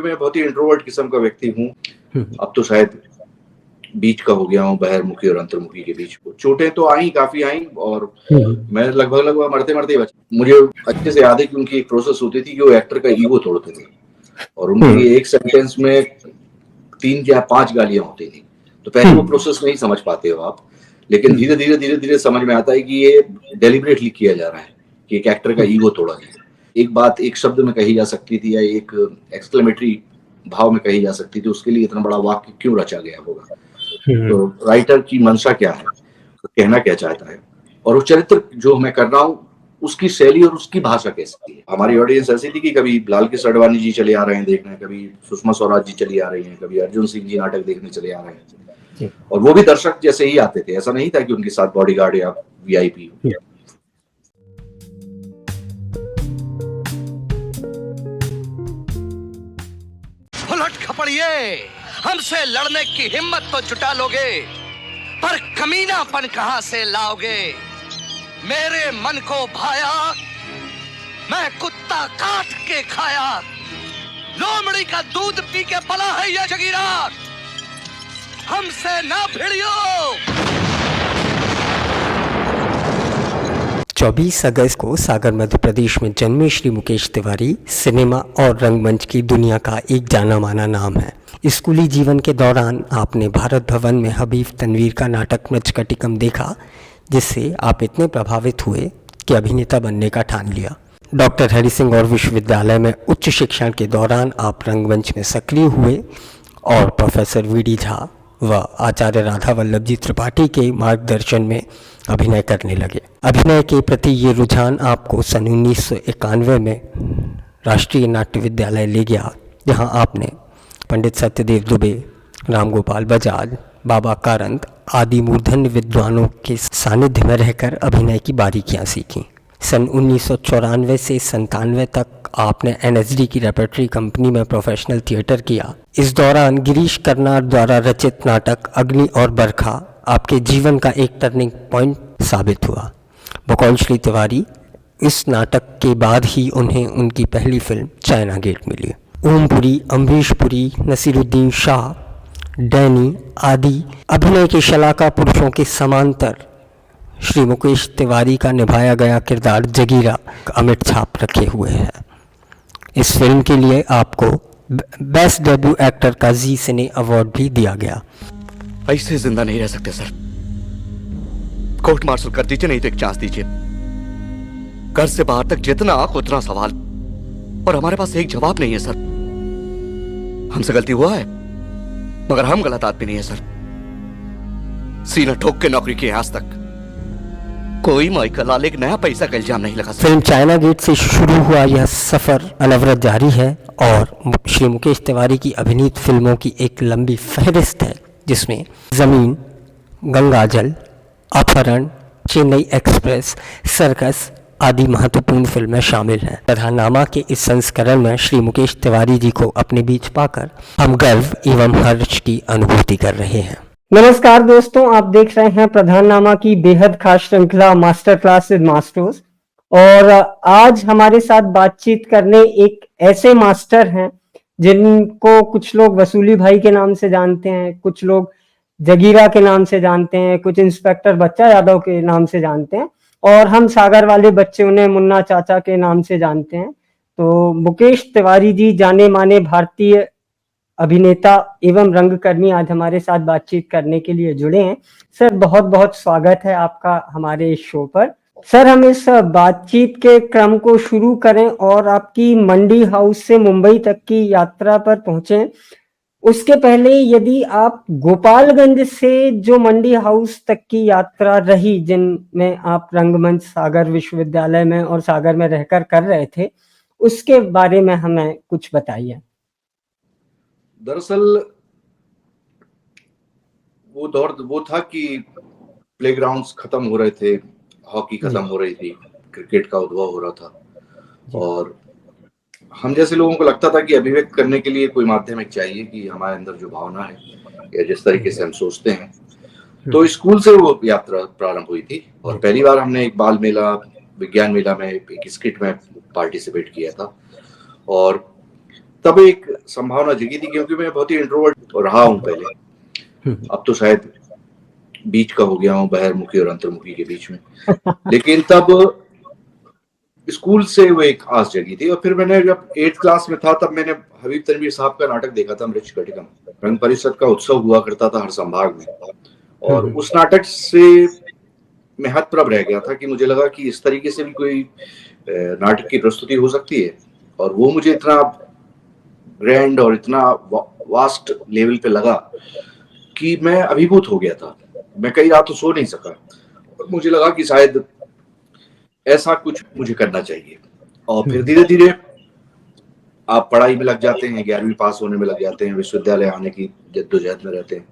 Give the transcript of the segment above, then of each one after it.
मैं बहुत ही इंट्रोवर्ट किस्म का व्यक्ति हूँ। अब तो शायद बीच का हो गया हूँ, बहिर्मुखी और अंतर्मुखी के बीच। चोटें तो काफी आई और मैं लगभग मरते मरते ही बचा। मुझे अच्छे से याद है कि उनकी एक प्रोसेस होती थी कि वो एक्टर का ईगो तोड़ते थे और उनकी एक सेंटेंस में 3 या 5 गालियां होती थी। तो पहले वो प्रोसेस नहीं समझ पाते हो आप, लेकिन धीरे धीरे समझ में आता है कि ये डेलिबरेटली किया जा रहा है कि एक एक्टर का ईगो तोड़ा जाए। एक बात एक शब्द में कही जा सकती थी या एक एक्सक्लेमेटरी भाव में कही जा सकती थी, उसके लिए इतना बड़ा वाक्य क्यों रचा गया होगा। तो राइटर की मंशा क्या है, वो कहना क्या चाहता है, और वो चरित्र जो मैं कर रहा हूँ उसकी शैली और उसकी भाषा कैसी है। हमारी ऑडियंस ऐसी थी कि कभी लाल कृष्ण अडवाणी जी चले आ रहे हैं देखने, कभी सुषमा स्वराज जी चली आ रही हैं, कभी अर्जुन सिंह जी नाटक देखने चले आ रहे हैं, और वो भी दर्शक जैसे ही आते थे। ऐसा नहीं था कि उनके साथ बॉडीगार्ड या वीआईपी हो। उलट खपड़िए, हमसे लड़ने की हिम्मत तो जुटा लोगे, पर कमीनापन कहां से लाओगे। मेरे मन को भाया, मैं कुत्ता काट के खाया, लोमड़ी का दूध पी के पला है ये जगीरा, हमसे ना भिड़ियो। 24 अगस्त को सागर मध्य प्रदेश में जन्मे श्री मुकेश तिवारी सिनेमा और रंगमंच की दुनिया का एक जाना माना नाम है। स्कूली जीवन के दौरान आपने भारत भवन में हबीब तनवीर का नाटक मृच्छकटिकम देखा, जिससे आप इतने प्रभावित हुए कि अभिनेता बनने का ठान लिया। डॉक्टर हरि सिंह और विश्वविद्यालय में उच्च शिक्षण के दौरान आप रंगमंच में सक्रिय हुए और प्रोफेसर वी.डी. झा व आचार्य राधा वल्लभ जी त्रिपाठी के मार्गदर्शन में अभिनय करने लगे। अभिनय के प्रति ये रुझान आपको सन 1991 में राष्ट्रीय नाट्य विद्यालय ले गया, जहां आपने पंडित सत्यदेव दुबे, राम गोपाल बजाज, बाबा कारंत आदि मूर्धन्य विद्वानों के सानिध्य में रहकर अभिनय की बारीकियां सीखीं। सन 1994 से 97 तक आपने एनएसडी की रेपर्टरी कंपनी में प्रोफेशनल थिएटर किया। इस दौरान गिरीश कर्नाड द्वारा रचित नाटक अग्नि और बरखा आपके जीवन का एक टर्निंग पॉइंट साबित हुआ। बकौल श्री तिवारी इस नाटक के बाद ही उन्हें उनकी पहली फिल्म चाइना गेट मिली। ओमपुरी, अम्बरीशपुरी, नसीरुद्दीन शाह, डैनी आदि अभिनय के शलाका पुरुषों के समांतर श्री मुकेश तिवारी का निभाया गया किरदार जगीरा अमिट छाप रखे हुए है। इस फिल्म के लिए आपको बेस्ट डेब्यू एक्टर का जी सिने अवार्ड भी दिया गया। ऐसे जिंदा नहीं रह सकते सर, कोर्ट मार्शल कर दीजिए, नहीं तो एक चांस दीजिए। घर से बाहर तक जितना आंख उतना सवाल, और हमारे पास एक जवाब नहीं है सर। हमसे गलती हुआ है, मगर हम गलत आदमी नहीं है सर। सीना ठोक के नौकरी की आज तक कोई माइकल लाल एक नया पैसा का इल्जाम नहीं लगा। फिल्म चाइना गेट से शुरू हुआ यह सफर अनवरत जारी है और श्री मुकेश तिवारी की अभिनीत फिल्मों की एक लंबी फहरिस्त है, जिसमें जमीन, गंगाजल, अपहरण, चेन्नई एक्सप्रेस, सर्कस आदि महत्वपूर्ण फिल्में शामिल हैं। प्रधाननामा के इस संस्करण में श्री मुकेश तिवारी जी को अपने बीच पाकर हम गर्व एवं हर्ष की अनुभूति कर रहे हैं। नमस्कार दोस्तों, आप देख रहे हैं प्रधाननामा की बेहद खास श्रृंखला मास्टर क्लास विद मास्टर्स, और आज हमारे साथ बातचीत करने एक ऐसे मास्टर हैं जिनको कुछ लोग वसूली भाई के नाम से जानते हैं, कुछ लोग जगीरा के नाम से जानते हैं, कुछ इंस्पेक्टर बच्चा यादव के नाम से जानते हैं, और हम सागर वाले बच्चे उन्हें मुन्ना चाचा के नाम से जानते हैं। तो मुकेश तिवारी जी जाने माने भारतीय अभिनेता एवं रंगकर्मी आज हमारे साथ बातचीत करने के लिए जुड़े हैं। सर, बहुत बहुत स्वागत है आपका हमारे इस शो पर। सर, हम इस बातचीत के क्रम को शुरू करें और आपकी मंडी हाउस से मुंबई तक की यात्रा पर पहुंचे। उसके पहले यदि आप गोपालगंज से जो मंडी हाउस तक की यात्रा रही, जिनमें आप रंगमंच सागर विश्वविद्यालय में और सागर में रहकर कर रहे थे, उसके बारे में हमें कुछ बताइए। दरअसल वो दौर वो था कि प्लेग्राउंड्स खत्म हो रहे थे, हॉकी खत्म हो रही थी, क्रिकेट का उद्भव हो रहा था, और हम जैसे लोगों को लगता था कि अभिव्यक्त करने के लिए कोई माध्यम एक चाहिए कि हमारे अंदर जो भावना है या जिस तरीके से हम सोचते हैं। तो स्कूल से वो यात्रा प्रारंभ हुई थी और पहली बार हमने एक बाल मेला, विज्ञान मेला में एक स्किट में पार्टिसिपेट किया था, और तब एक संभावना जगी थी, क्योंकि मैं बहुत ही इंट्रोवर्ट रहा हूं पहले। अब तो शायद बीच का हो गया हूं, बहिर्मुखी और अंतर्मुखी के बीच में। लेकिन तब स्कूल से वो एक आस जगी थी। और फिर मैंने जब 8th क्लास में था, तब मैंने हबीब तनवीर साहब का नाटक देखा था, मृच कटिकम। रंग परिषद का उत्सव हुआ करता था हर संभाग में, और उस नाटक से मैं हतप्रभ रह गया था कि मुझे लगा कि इस तरीके से भी कोई नाटक की प्रस्तुति हो सकती है। और वो मुझे इतना ग्रैंड और इतना वास्ट लेवल पे लगा कि मैं अभिभूत हो गया था। मैं कई रातों सो नहीं सका, और मुझे लगा कि शायद ऐसा कुछ मुझे करना चाहिए। और फिर धीरे धीरे आप पढ़ाई में लग जाते हैं, 11वीं पास होने में लग जाते हैं, विश्वविद्यालय आने की जद्दोजहद में रहते हैं।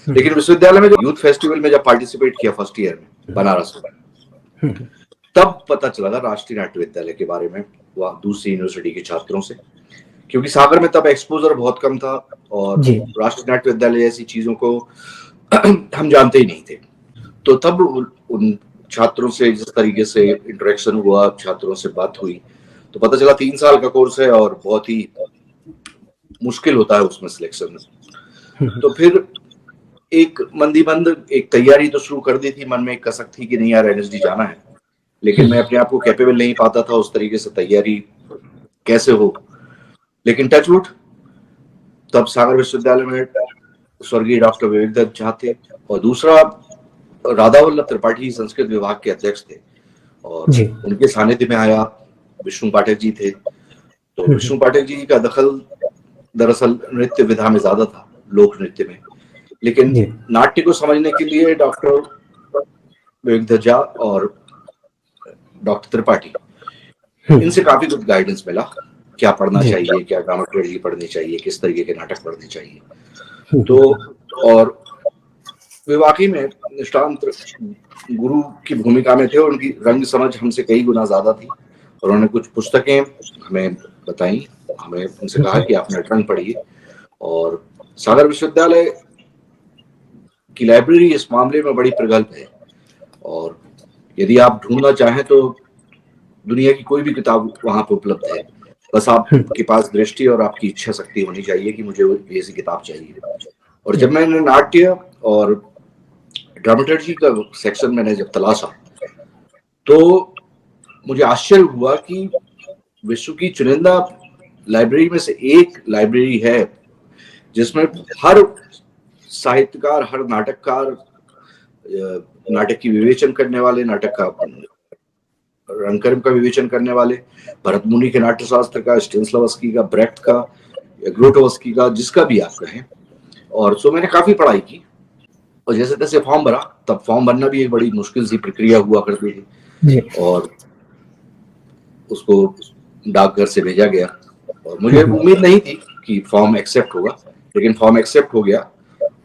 लेकिन विश्वविद्यालय में जो यूथ फेस्टिवल में जब पार्टिसिपेट किया फर्स्ट ईयर में बनारस में, तब पता चला था राष्ट्रीय नाट्य विद्यालय के बारे में, वह दूसरी यूनिवर्सिटी के छात्रों से। क्योंकि सागर में तब एक्सपोजर बहुत कम था, और राष्ट्रीय नाट्य विद्यालय जैसी चीजों को हम जानते ही नहीं थे। तो तब उन छात्रों से जिस तरीके से इंटरेक्शन हुआ, छात्रों से बात हुई, तो पता चला 3 साल का कोर्स है और बहुत ही मुश्किल होता है उसमें सिलेक्शन में। तो फिर एक मंदीबंद एक तैयारी तो शुरू कर दी थी, मन में एक कसक थी कि नहीं यार एनएसडी जाना है, लेकिन मैं अपने आप को कैपेबल नहीं पाता था उस तरीके से तैयारी कैसे हो। लेकिन टचवुड तब सागर विश्वविद्यालय में स्वर्गीय डॉक्टर विवेक दत्त झा थे, और दूसरा राधा वल्लभ त्रिपाठी संस्कृत विभाग के अध्यक्ष थे, और उनके सानिध्य में आया विष्णु पाठक जी थे। तो विष्णु पाठक जी का दखल दरअसल नृत्य विधा में ज्यादा था, लोक नृत्य में, लेकिन नाट्य को समझने के लिए डॉक्टर विवेक दत्त झा और डॉक्टर त्रिपाठी, इनसे काफी कुछ गाइडेंस मिला, क्या पढ़ना चाहिए, क्या ड्रामेटर्जी पढ़नी चाहिए, किस तरीके के नाटक पढ़ने चाहिए। तो और वे वाकई में निष्ठांत गुरु की भूमिका में थे, और उनकी रंग समझ हमसे कई गुना ज्यादा थी। और उन्होंने कुछ पुस्तकें हमें बताई, हमें उनसे कहा कि आप नटरंग पढ़िए। और सागर विश्वविद्यालय की लाइब्रेरी इस मामले में बड़ी प्रगल्भ है, और यदि आप ढूंढना चाहें तो दुनिया की कोई भी किताब वहां पर उपलब्ध है। बस आपके पास दृष्टि और आपकी इच्छा शक्ति होनी चाहिए कि मुझे ऐसी किताब चाहिए। और जब मैंने नाट्य और ड्रामेटर्जी का सेक्शन मैंने जब तलाशा, तो मुझे आश्चर्य हुआ कि विश्व की चुनिंदा लाइब्रेरी में से एक लाइब्रेरी है जिसमें हर साहित्यकार, हर नाटककार, नाटक की विवेचन करने वाले, नाटक का रंगकर्म का विवेचन करने वाले, भरत मुनि के नाट्यशास्त्र का, स्टेनिस्लावस्की का, ब्रेख्ट का, ग्रोटोवस्की का, जिसका भी आप कहें। और सो मैंने काफी पढ़ाई की, और जैसे तैसे फॉर्म भरा। तब फॉर्म भरना भी एक बड़ी मुश्किल सी प्रक्रिया हुआ करती थी, और उसको डाकघर से भेजा गया, और मुझे उम्मीद नहीं थी कि फॉर्म एक्सेप्ट होगा, लेकिन फॉर्म एक्सेप्ट हो गया।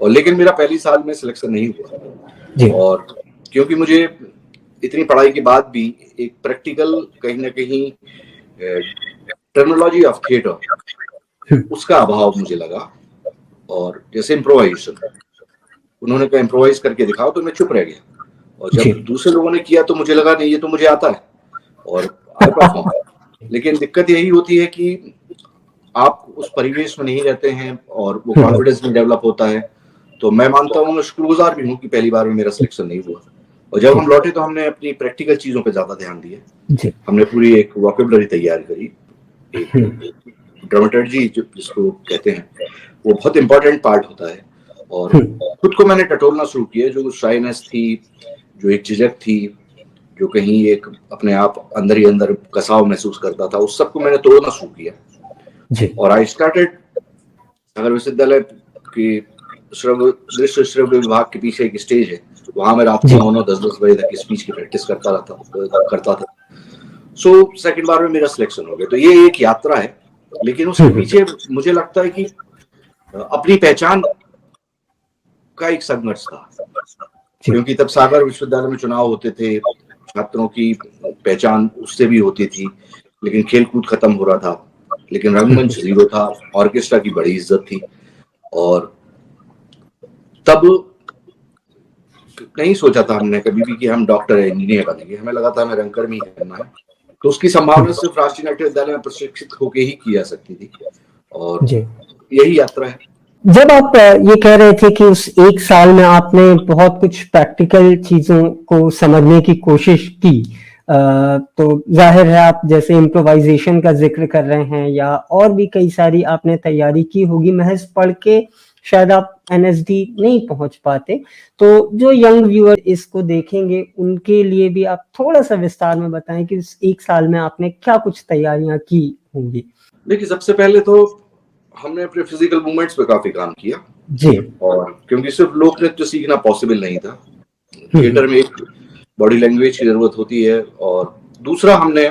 और लेकिन मेरा पहली साल में सिलेक्शन नहीं हुआ, और क्योंकि मुझे इतनी पढ़ाई के बाद भी एक प्रैक्टिकल, कहीं ना कहीं टर्मिनोलॉजी ऑफ थिएटर, उसका अभाव मुझे लगा। और जैसे इम्प्रोवाइजेशन, उन्होंने कहा इम्प्रोवाइज करके दिखाओ, तो मैं चुप रह गया। और जब दूसरे लोगों ने किया तो मुझे लगा नहीं, ये तो मुझे आता है, और आई परफॉर्म। लेकिन दिक्कत यही होती है कि आप उस परिवेश में नहीं रहते हैं, और वो कॉन्फिडेंस नहीं डेवलप होता है। तो मैं मानता हूँ, शुक्रगुजार भी हूँ कि पहली बार में मेरा सिलेक्शन नहीं हुआ। और जब हम लौटे तो हमने अपनी प्रैक्टिकल चीजों पे ज्यादा ध्यान दिया। हमने पूरी एक वोकैबुलरी तैयार करी, एक ड्रामेटर्जी जिसको कहते हैं, वो बहुत इंपॉर्टेंट पार्ट होता है। और खुद को मैंने टटोलना शुरू किया, जो शाइनेस थी, जो एक झिझक थी, जो कहीं एक अपने आप अंदर ही अंदर कसाव महसूस करता था, उस सबको मैंने तोड़ना शुरू किया। और आई स्टार्टेड सागर विश्वविद्यालय की दृश्य श्रव्य विभाग के पीछे एक स्टेज है, वहां मैं रात को 9-10 बजे तक स्पीच की प्रैक्टिस करता था। सो सेकंड बार में मेरा सिलेक्शन हो गया। तो ये एक यात्रा है, लेकिन उसके पीछे मुझे लगता है कि अपनी पहचान का एक संघर्ष था, क्योंकि तब सागर विश्वविद्यालय में चुनाव होते थे, छात्रों की पहचान उससे भी होती थी, लेकिन खेलकूद खत्म हो रहा था, लेकिन रंगमंच जीरो था, ऑर्केस्ट्रा की बड़ी इज्जत थी। और तब नहीं सोचा था हमने कभी भी कि हम डॉक्टर या इंजीनियर बनेंगे, हमें लगा था हमें रंगकर्मी करना है। तो उसकी संभावना सिर्फ राष्ट्रीय नाट्य विद्यालय में प्रशिक्षित होके ही की जा सकती थी। और जी। यही यात्रा है। जब आप ये कह रहे थे कि उस एक साल में आपने बहुत कुछ प्रैक्टिकल चीजों को समझने की कोशिश की, तो जाहिर है आप जैसे इम्प्रोवाइजेशन का जिक्र कर रहे हैं या और भी कई सारी आपने तैयारी की होगी, महज पढ़ के शायद आप एनएसडी नहीं पहुंच पाते। तो जो यंग व्यूअर इसको देखेंगे उनके लिए भी आप थोड़ा सा विस्तार में बताएं कि उस एक साल में आपने क्या कुछ तैयारियां की होंगी। देखिए, सबसे पहले तो हमने अपने फिजिकल मूवमेंट्स पे काफी काम किया जी। और क्योंकि सिर्फ लोक नृत्य सीखना पॉसिबल नहीं था, थिएटर में एक बॉडी लैंग्वेज की जरूरत होती है। और दूसरा, हमने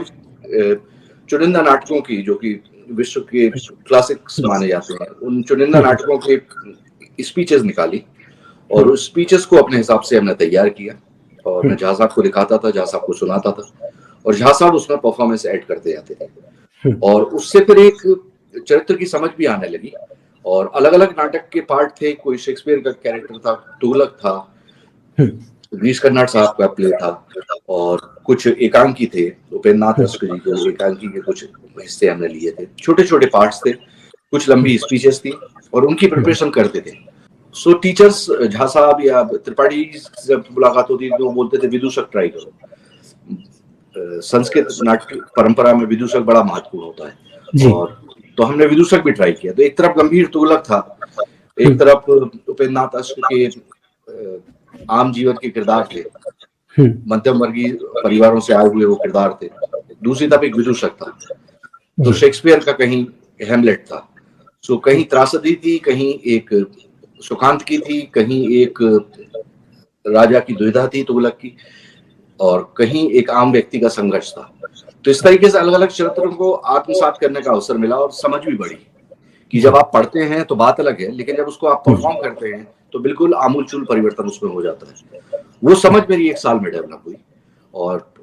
चुनिंदा नाटकों की, जो कि विश्व के क्लासिक्स माने जाते हैं, उन चुनिंदा नाटकों के स्पीचेस निकाली और उस स्पीचेस को अपने हिसाब से हमने तैयार किया और मैं झा साहब को दिखाता था, झा साहब को सुनाता था और झा साहब उसमें परफॉर्मेंस ऐड करते जाते थे और उससे फिर एक चरित्र की समझ भी आने लगी। और अलग अलग नाटक के पार्ट थे, कोई शेक्सपियर का कैरेक्टर था, तुगलक था, गिरीश कर्नाड साहब का प्ले था और कुछ एकांकी थे, उपेंद्र नाथ रस्क जी के एकांकी के कुछ हिस्से हमने लिए थे। छोटे छोटे पार्ट्स थे, कुछ लंबी स्पीचेस थी और उनकी प्रिपरेशन करते थे। सो टीचर्स, झा साहब या त्रिपाठी जब मुलाकात होती थी तो वो बोलते थे विदूषक ट्राई करो। संस्कृत नाट्य परंपरा में विदूषक बड़ा महत्वपूर्ण होता है और तो हमने विदूषक भी ट्राई किया। तो एक तरफ गंभीर तुगलक था, एक तरफ उपेंद्र नाथ रस्क के आम जीवन के किरदार थे, मध्यम वर्गीय परिवारों से आए हुए वो किरदार थे, दूसरी तरफ एक विदूषक था। तो शेक्सपियर का कहीं हेमलेट था, सो कहीं त्रासदी थी, कहीं एक सुखांत की थी, कहीं एक राजा की दुविधा थी तुगलक की और कहीं एक आम व्यक्ति का संघर्ष था। तो इस तरीके से अलग अलग चरित्रों को आत्मसात करने का अवसर मिला और समझ भी बढ़ी कि जब आप पढ़ते हैं तो बात अलग है, लेकिन जब उसको आप परफॉर्म करते हैं तो बिल्कुल आमूलचूल परिवर्तन उसमें हो जाता है। वो समझ मेरी एक साल में डेवलप हुई और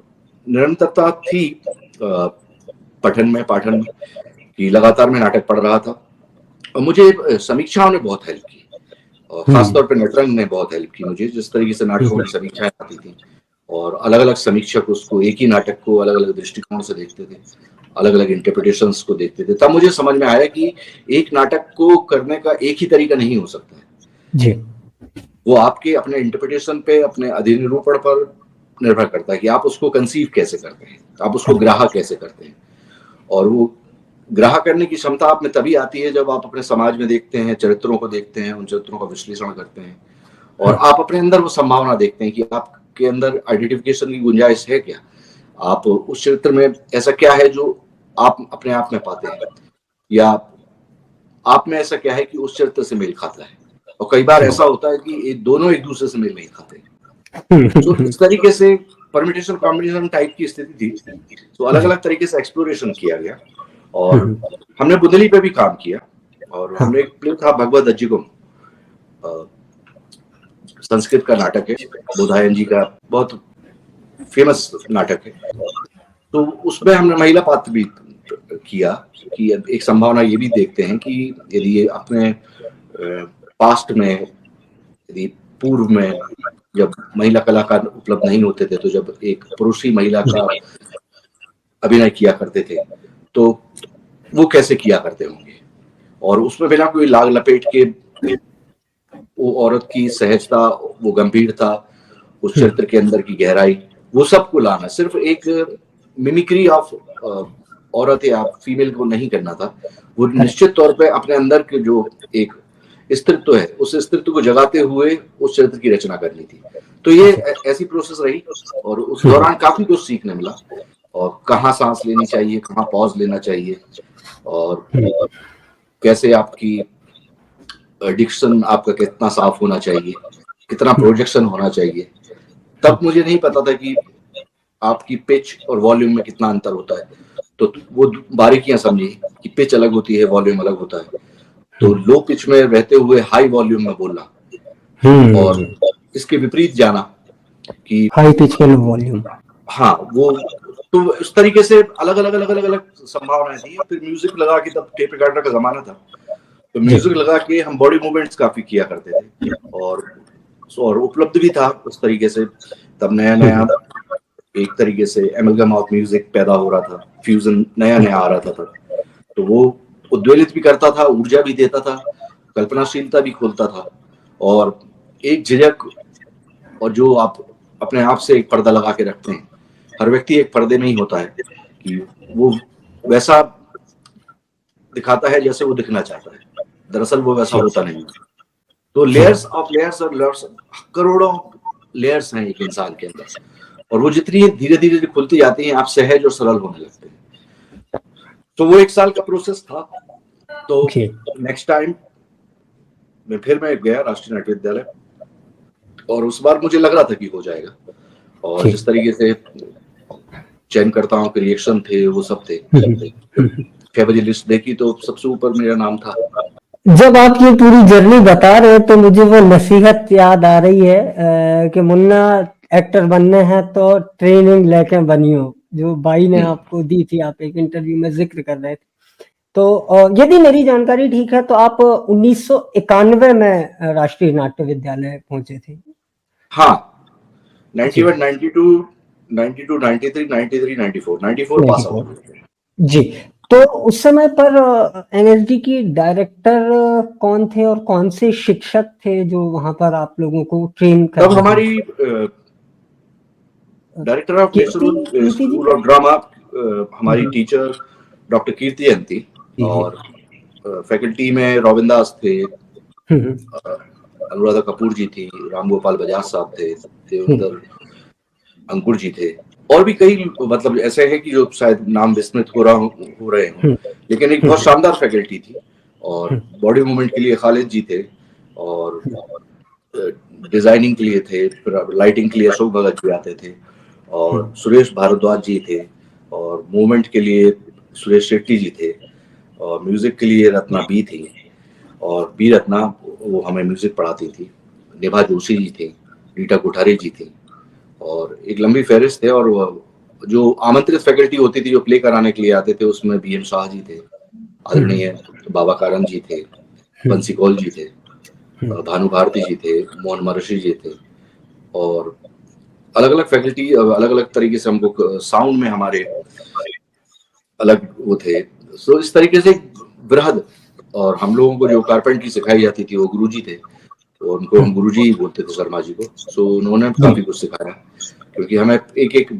निरंतरता थी पठन में, पाठन में, कि लगातार मैं नाटक पढ़ रहा था और मुझे समीक्षाओं ने बहुत हेल्प की और खासतौर पर नटरंग ने बहुत हेल्प की मुझे, जिस तरीके से नाटकों की समीक्षाएं आती थी और अलग अलग समीक्षक उसको, एक ही नाटक को अलग अलग दृष्टिकोण से देखते थे, अलग अलग इंटरप्रिटेशंस को देखते थे। तब मुझे समझ में आया कि एक नाटक को करने का एक ही तरीका नहीं हो सकता है जी। वो आपके अपने इंटरप्रिटेशन पे, अपने अधिनिरूपण पर निर्भर करता है कि आप उसको कंसीव कैसे करते हैं, आप उसको ग्राह्य कैसे करते हैं। और वो ग्राह्य करने की क्षमता आप में तभी आती है जब आप अपने समाज में देखते हैं, चरित्रों को देखते हैं, उन चरित्रों का विश्लेषण करते हैं और आप अपने अंदर वो संभावना देखते हैं कि आपके अंदर आइडेंटिफिकेशन की गुंजाइश है क्या, आप उस चरित्र में ऐसा क्या है जो आप अपने आप में पाते हैं या आप में ऐसा क्या है कि उस चरित्र से मेल खाता है। और कई बार ऐसा होता है कि दोनों एक दूसरे से मेल नहीं खाते। तो इस तरीके से परमिटेशन कॉम्बिनेशन टाइप की स्थिति थी। तो अलग अलग तरीके से एक्सप्लोरेशन किया गया और हमने बुंदेली पे भी काम किया और हमने एक प्ले था भगवत अज्जिगम, संस्कृत का नाटक है, बोधायन जी का बहुत फेमस नाटक है। तो उसमें हमने महिला पात्र भी किया कि एक संभावना ये भी देखते हैं कि यदि अपने पास्ट में, यदि पूर्व में जब महिला कलाकार उपलब्ध नहीं होते थे तो जब एक पुरुष ही महिला का अभिनय किया करते थे तो वो कैसे किया करते होंगे और उसमें बिना कोई लाग लपेट के वो औरत की सहजता, वो गंभीरता, उस चरित्र के अंदर की गहराई, वो सबको लाना, सिर्फ एक मिमिक्री ऑफ औरत या फीमेल को नहीं करना था। वो निश्चित तौर पे अपने अंदर के जो एक स्त्रीत्व है उस स्त्रीत्व को जगाते हुए उस चरित्र की रचना करनी थी। तो ये ऐसी प्रोसेस रही और उस दौरान काफी कुछ सीखने मिला और कहाँ सांस लेनी चाहिए, कहाँ पॉज लेना चाहिए और कैसे आपकी डिक्शन आपका कितना साफ होना चाहिए, कितना प्रोजेक्शन होना चाहिए। तब मुझे नहीं पता था कि आपकी पिच और वॉल्यूम में कितना अंतर होता है, तो वो बारीकियां समझी कि पिच अलग होती है, वॉल्यूम अलग होता है। तो लो पिच में रहते हुए हाई वॉल्यूम में बोलना और इसके विपरीत जाना कि हाई पिच में लो वॉल्यूम, हाँ वो, तो इस तरीके से अलग अलग संभावनाएं थी। फिर म्यूजिक लगा के, तब टेप रिकॉर्डर का जमाना था, तो म्यूजिक लगा के हम बॉडी मूवमेंट्स काफी किया करते थे और उपलब्ध भी था उस तरीके से। तब नया नया एक तरीके से एमलगम ऑफ म्यूजिक पैदा हो रहा था, फ्यूजन नया नया आ रहा था तब, तो वो उद्वेलित भी करता था, ऊर्जा भी देता था, कल्पनाशीलता भी खोलता था, और एक झिझक, और जो आप अपने आप से एक पर्दा लगा के रखते हैं, हर व्यक्ति एक पर्दे में ही होता है कि वो वैसा दिखाता है जैसे वो दिखना चाहता है, दरअसल वो वैसा होता नहीं। तो लेयर्स ऑफ लेयर्स और लेयर्स, करोड़ों लेयर्स हैं एक इंसान के अंदर, और वो जितनी धीरे धीरे खुलती जाती हैं, आप सहज और सरल होने लगते हैं। तो वो 1 साल का प्रोसेस था। तो नेक्स्ट टाइम मैं गया राष्ट्रीय नाट्य विद्यालय, और उस बार मुझे लग रहा था कि हो जाएगा, और जिस तरीके से चयनकर्ताओं के रिएक्शन थे वो सब थे। 6 बजे लिस्ट देखी तो सबसे ऊपर मेरा नाम था। जब आप ये पूरी जर्नी बता रहे हैं तो मुझे वो नसीहत याद आ रही है कि मुन्ना एक्टर बनने हैं तो ट्रेनिंग लेके बनियो, जो बाई ने आपको दी थी, आप एक इंटरव्यू में जिक्र कर रहे थे। तो यदि मेरी जानकारी ठीक है तो आप 1991 में राष्ट्रीय नाट्य विद्यालय पहुंचे थे। हाँ, 91, 92, 92, 93, 93, 94, 94 पास आउट जी। तो उस समय पर एनएसडी की डायरेक्टर कौन थे और कौन से शिक्षक थे जो वहां पर आप लोगों को ट्रेन कर? तब हमारी director of national school of drama हमारी टीचर डॉक्टर कीर्ति जैन थी, और फैकल्टी में रॉबिन दास थे, अनुराधा कपूर जी थी, राम गोपाल बजाज साहब थे, देवेंद्र अंकुर जी थे, और भी कई, मतलब ऐसे है कि जो शायद नाम विस्मृत हो रहे हैं, लेकिन एक बहुत शानदार फैकल्टी थी। और बॉडी मूवमेंट के लिए खालिद जी थे, और डिजाइनिंग के लिए थे, लाइटिंग के लिए अशोक भगत जी आते थे, और सुरेश भारद्वाज जी थे, और मूवमेंट के लिए सुरेश शेट्टी जी थे, और म्यूजिक के लिए रत्ना बी थी, और बी रत्ना वो हमें म्यूजिक पढ़ाती थी, निभा जोशी जी थी, रीटा कोठारी जी थी, और एक लंबी फहरिस्त थे। और जो आमंत्रित फैकल्टी होती थी जो प्ले कराने के लिए आते थे, उसमें बीएम शाह जी थे, आदरणीय बाबा कारन जी थे, बंसी कौल जी थे, भानु भारती जी थे, मोहन महर्षि जी थे, और अलग अलग फैकल्टी अलग अलग तरीके से हमको साउंड में हमारे अलग वो थे। सो इस तरीके से बृहद, और हम लोगों को जो कारपेंट्री सिखाई जाती थी वो गुरुजी थे, तो उनको हम गुरुजी ही बोलते थे, शर्मा जी को। सो उन्होंने काफी कुछ सिखाया, क्योंकि हमें एक एक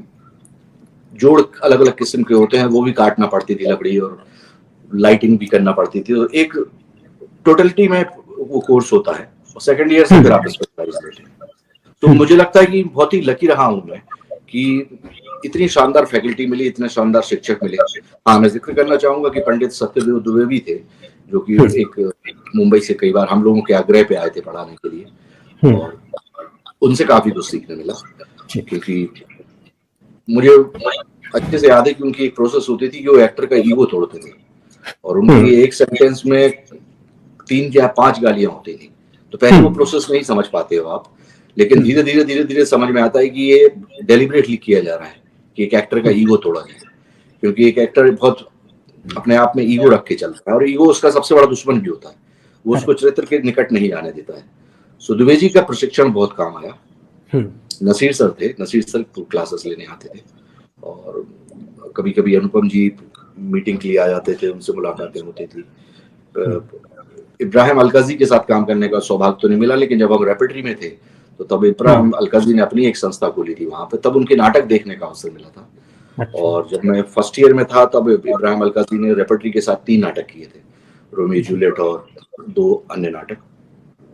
जोड़ अलग अलग किस्म के होते हैं, वो भी काटना पड़ती थी लकड़ी, और लाइटिंग भी करना पड़ती थी। तो एक टोटलिटी में वो कोर्स होता है, और सेकंड ईयर से फिर आप स्पेशलाइज लेते हैं। तो मुझे लगता है कि बहुत ही लकी रहा हूं मैं कि इतनी शानदार फैकल्टी मिली, इतने शानदार शिक्षक मिले। हाँ, मैं जिक्र करना चाहूंगा कि पंडित सत्यदेव दुबे भी थे, जो कि एक मुंबई से कई बार हम लोगों के आग्रह पे आए थे पढ़ाने के लिए, और उनसे काफी कुछ सीखने मिला। क्योंकि मुझे अच्छे से याद है कि उनकी एक प्रोसेस होती थी कि वो एक्टर का ईगो तोड़ते थे, और उनकी एक सेंटेंस में 3 या 5 गालियां होती थी। तो पहले वो प्रोसेस नहीं समझ पाते हो आप, लेकिन धीरे धीरे धीरे धीरे समझ में आता है कि ये डेलिबरेटली किया जा रहा है, कि एक एक्टर का ईगो तोड़ा जाए, क्योंकि एक एक्टर बहुत अपने आप में ईगो रख के चलता है, और ईगो उसका सबसे बड़ा दुश्मन भी होता है, वो उसको चरित्र के निकट नहीं आने देता है। सो दुबे जी का प्रशिक्षण बहुत काम आया। नसीर सर थे, नसीर सर क्लासेस लेने आते थे, और कभी कभी अनुपम जी मीटिंग के लिए आ जाते थे, उनसे मुलाकातें होती थी। इब्राहिम अलकाजी के साथ काम करने का सौभाग्य तो नहीं मिला, लेकिन जब हम रेपर्टरी में थे तो तब इब्राहिम अलकाजी ने अपनी एक संस्था खोली थी वहां पे, तब उनके नाटक देखने का अवसर मिला था। और जब मैं फर्स्ट ईयर में था तब इब्राहिम अलकाजी ने रेपर्टरी के साथ 3 नाटक किए थे, रोमियो जूलियट और 2 अन्य नाटक।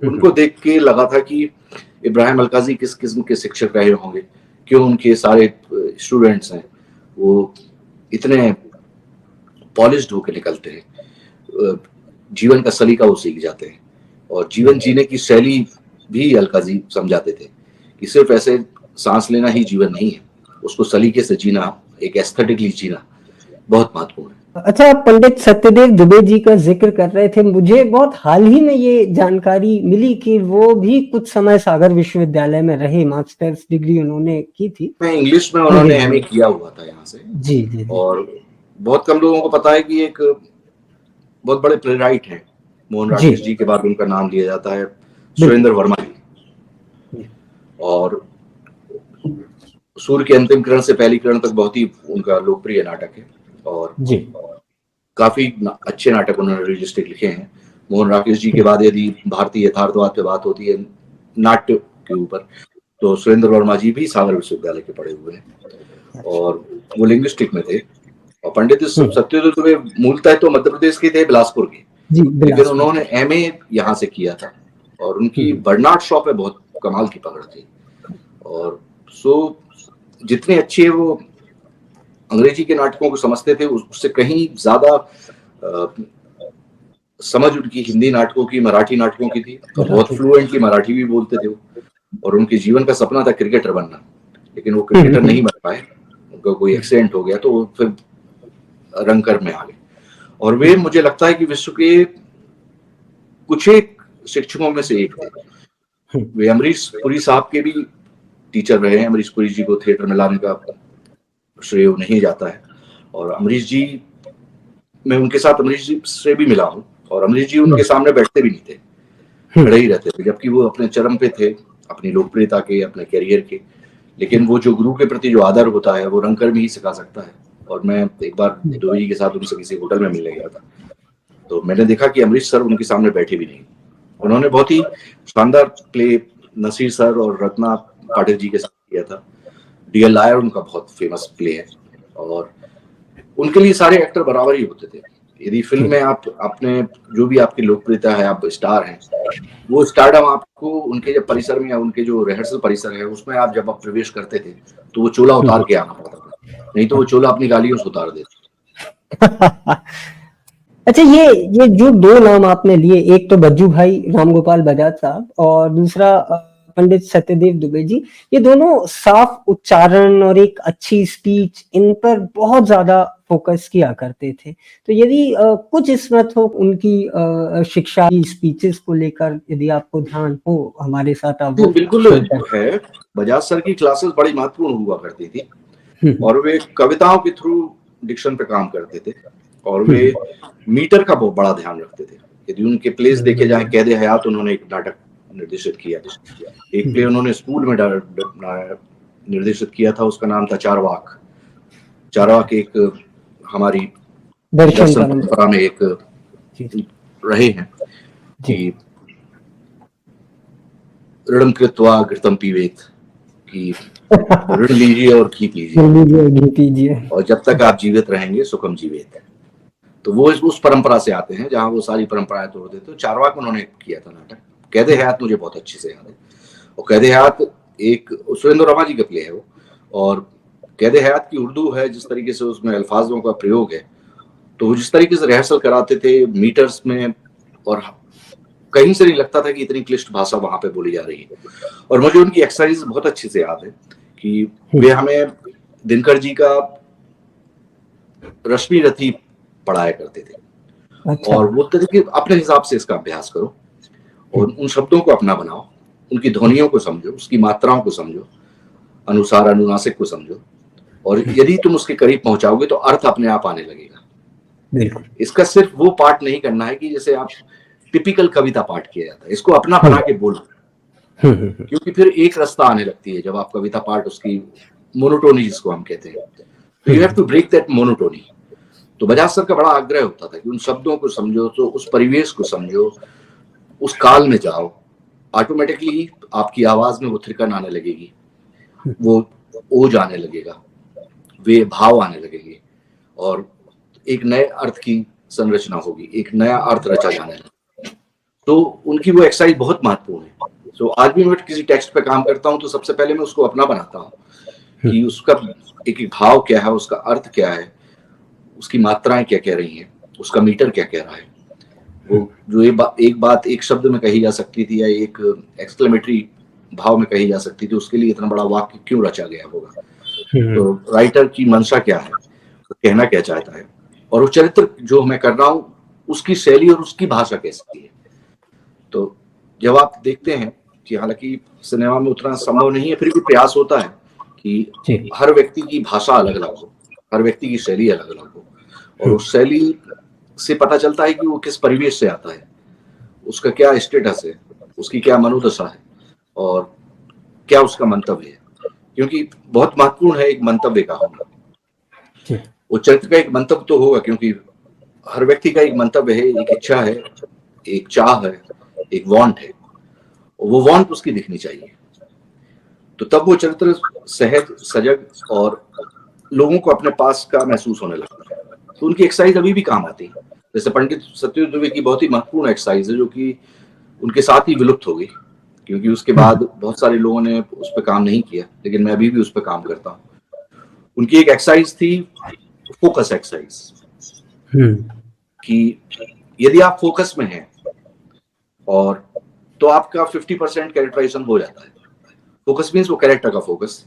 उनको देख के लगा था कि इब्राहिम अलकाजी किस किस्म के शिक्षक रहे होंगे, क्यों उनके सारे स्टूडेंट्स हैं वो इतने पॉलिश्ड होकर निकलते हैं, जीवन का सलीका वो सीख जाते हैं, और जीवन जीने की शैली भी अलकाजी समझाते थे कि सिर्फ ऐसे सांस लेना ही जीवन नहीं है, उसको सलीके से जीना, एक एस्थेटिकली जीना बहुत महत्वपूर्ण है। अच्छा, पंडित सत्यदेव दुबे जी का जिक्र कर रहे थे, मुझे बहुत हाल ही में ये जानकारी मिली कि वो भी कुछ समय सागर विश्वविद्यालय में रहे, मास्टर्स डिग्री उन्होंने की थी। मैं इंग्लिश में उन्होंने एमए किया हुआ था यहाँ से। जी। और बहुत कम लोगों को पता है कि एक बहुत बड़े प्लेराइट हैं, मोहन राकेश जी के बाद उनका नाम लिया जाता है, सुरेंद्र वर्मा जी, और सूर्य के अंतिम किरण से पहली किरण तक बहुत ही उनका लोकप्रिय नाटक है, और काफी अच्छे नाटक उन्होंने रियलिस्टिक लिखे हैं। मोहन राकेश जी के बाद यदि भारतीय यथार्थवाद पे बात होती है नाट्य के ऊपर, तो सुरेंद्र वर्मा जी भी सागर विश्वविद्यालय के पढ़े हुए हैं और वो लिंग्विस्टिक में थे। और पंडित सत्यदेव दुबे मूलतः तो मध्य प्रदेश के थे, बिलासपुर के, लेकिन उन्होंने एमए यहाँ से किया था और उनकी बर्नार्ड शॉप है बहुत कमाल की पकड़ थी। और जितने अच्छे वो अंग्रेजी के नाटकों को समझते थे उससे कहीं ज्यादा समझ उनकी हिंदी नाटकों की, मराठी नाटकों की थी। और बहुत फ्लुएंटली मराठी भी बोलते थे वो। और उनके जीवन का सपना था क्रिकेटर बनना, लेकिन वो क्रिकेटर नहीं बन पाए, उनका कोई एक्सीडेंट हो गया तो वो फिर रंगकर में आ गए। और वे मुझे लगता है कि विश्व के कुछ एक शिक्षकों में से एक थे। वे अमरीश पुरी साहब के भी टीचर रहे हैं। अमरीश पुरी जी को थिएटर में लाने का श्रेय नहीं जाता है। और अमरीश जी, मैं उनके साथ अमरीश जी से भी मिला हूँ और अमरीश जी उनके सामने बैठते भी नहीं थे, खड़े ही रहते थे, जबकि वो अपने चरम पे थे अपनी लोकप्रियता के, अपने कैरियर के। लेकिन वो जो गुरु के प्रति जो आदर होता है वो रंगकर में ही सिखा सकता है। और मैं एक बार दुबे जी के साथ उनसे किसी होटल में मिलने गया था, तो मैंने देखा कि अमरीश सर उनके सामने बैठे भी नहीं। उन्होंने बहुत ही शानदार प्ले नसीर सर और रत्ना पाटिल जी के साथ किया था। डियर लायर उनका बहुत फेमस प्ले है और उनके लिए सारे एक्टर बराबर ही होते थे। यदि फिल्म में आपने जो भी आपकी लोकप्रियता है, आप स्टार हैं, वो स्टारडम आपको उनके जब परिसर में या उनके जो रिहर्सल परिसर है उसमें आप जब आप प्रवेश करते थे तो वो चोला उतार के आना पड़ता था, नहीं तो वो चोला अपनी गालियों से उतार देते। अच्छा, ये जो दो नाम आपने लिए, एक तो बज्जू भाई राम गोपाल बजाज साहब और दूसरा पंडित सत्यदेव दुबे जी, ये दोनों साफ उच्चारण और एक अच्छी स्पीच, इन पर बहुत ज्यादा फोकस किया करते थे। तो यदि कुछ स्मृत हो उनकी शिक्षा की स्पीचेस को लेकर, यदि आपको ध्यान हो हमारे साथ आप बिल्कुल है। बजाज सर की क्लासेस बड़ी महत्वपूर्ण हुआ करती थी और वे कविताओं के थ्रू डिक्शन पे काम करते थे और वे मीटर का बहुत बड़ा ध्यान रखते थे। यदि उनके प्लेस देखे जाएं, कैदे हयात उन्होंने एक नाटक निर्देशित किया था, एक प्ले उन्होंने स्कूल में निर्देशित किया था, उसका नाम था चारवाक। चारवाक एक हमारी दर्शन परंपरा में एक रहे हैं कि ऋणम कृत्वा घृतम पीवेत, कि ऋण लीजिए और घी पीजिए और जब तक आप जीवित रहेंगे सुखम जीवेत। तो वो उस परंपरा से आते हैं जहां वो सारी परंपराएं तोड़ देते। तो चारवाक उन्होंने किया था नाटक। कैदे हयात मुझे बहुत अच्छे से याद है। और कैदे हयात एक सुरेंद्र वर्मा जी का प्ले है वो, और कैदे हयात की उर्दू है, जिस तरीके से उसमें अल्फाजों का प्रयोग है, तो जिस तरीके से रिहर्सल कराते थे मीटर्स में, और कहीं से नहीं लगता था कि इतनी क्लिष्ट भाषा वहां पे बोली जा रही है। और मुझे उनकी एक्सरसाइज बहुत अच्छे से याद है कि वे हमें दिनकर जी का रश्मि रथी पढ़ाया करते थे। अच्छा। और बोलते थे कि अपने हिसाब से इसका अभ्यास करो और उन शब्दों को अपना बनाओ, उनकी ध्वनियों को समझो, उसकी मात्राओं को समझो, अनुसार अनुनासिक को समझो, और यदि तुम उसके करीब पहुंचाओगे तो अर्थ अपने आप आने लगेगा। बिल्कुल। इसका सिर्फ वो पाठ नहीं करना है कि जैसे आप टिपिकल कविता पाठ किया जाता है, इसको अपना बना के बोलो, क्योंकि फिर एक रास्ता आने लगती है जब आप कविता पाठ, उसकी मोनोटोनी जिसको हम कहते हैं, तो you have to break that monotony. तो बजाज सर का बड़ा आग्रह होता था कि उन शब्दों को समझो, तो उस परिवेश को समझो, उस काल में जाओ, ऑटोमेटिकली आपकी आवाज में वो थिरकन आने लगेगी, वो ओज आने लगेगा, वे भाव आने लगेंगे और एक नए अर्थ की संरचना होगी, एक नया अर्थ रचा जाने लगेगा। तो उनकी वो एक्सरसाइज बहुत महत्वपूर्ण है। तो आज भी मैं किसी टेक्स्ट पे काम करता हूँ तो सबसे पहले मैं उसको अपना बनाता हूँ कि उसका एक भाव क्या है, उसका अर्थ क्या है, उसकी मात्राएं क्या कह रही हैं, उसका मीटर क्या कह रहा है। वो जो एक बात एक शब्द में कही जा सकती थी या एक एक्सक्लेमेटरी भाव में कही जा सकती थी, उसके लिए इतना बड़ा वाक्य क्यों रचा गया होगा। तो राइटर की मंशा क्या है, तो कहना क्या चाहता है, और वो चरित्र जो मैं कर रहा हूँ उसकी शैली और उसकी भाषा कैसी है। तो जब आप देखते हैं कि हालांकि सिनेमा में उतना संभव नहीं है, फिर भी प्रयास होता है कि हर व्यक्ति की भाषा अलग अलग हो, हर व्यक्ति की शैली अलग अलग हो, और उस शैली से पता चलता है कि वो किस परिवेश से आता है, उसका क्या स्टेटस है, उसकी क्या मनोदशा है और क्या उसका मंतव्य है। क्योंकि बहुत महत्वपूर्ण है एक मंतव्य का होना। वो चरित्र का एक मंतव्य तो होगा, क्योंकि हर व्यक्ति का एक मंतव्य है, एक इच्छा है, एक चाह है, एक वांट है, वो वांट उसकी दिखनी चाहिए। तो तब वो चरित्र सहज, सजग और लोगों को अपने पास का महसूस होने लगता है। तो उनकी एक्सरसाइज अभी भी काम आती है। जैसे पंडित सत्यव्रत दुबे की बहुत ही महत्वपूर्ण एक्सरसाइज है जो कि उनके साथ ही विलुप्त हो गई, क्योंकि उसके बाद बहुत सारे लोगों ने उस पर काम नहीं किया, लेकिन मैं अभी भी उस पर काम करता हूँ। उनकी एक एक्सरसाइज थी फोकस एक्सरसाइज, कि यदि आप फोकस में हैं और तो आपका 50% कैरेक्टराइजेशन हो जाता है। फोकस मीन्स वो कैरेक्टर का फोकस,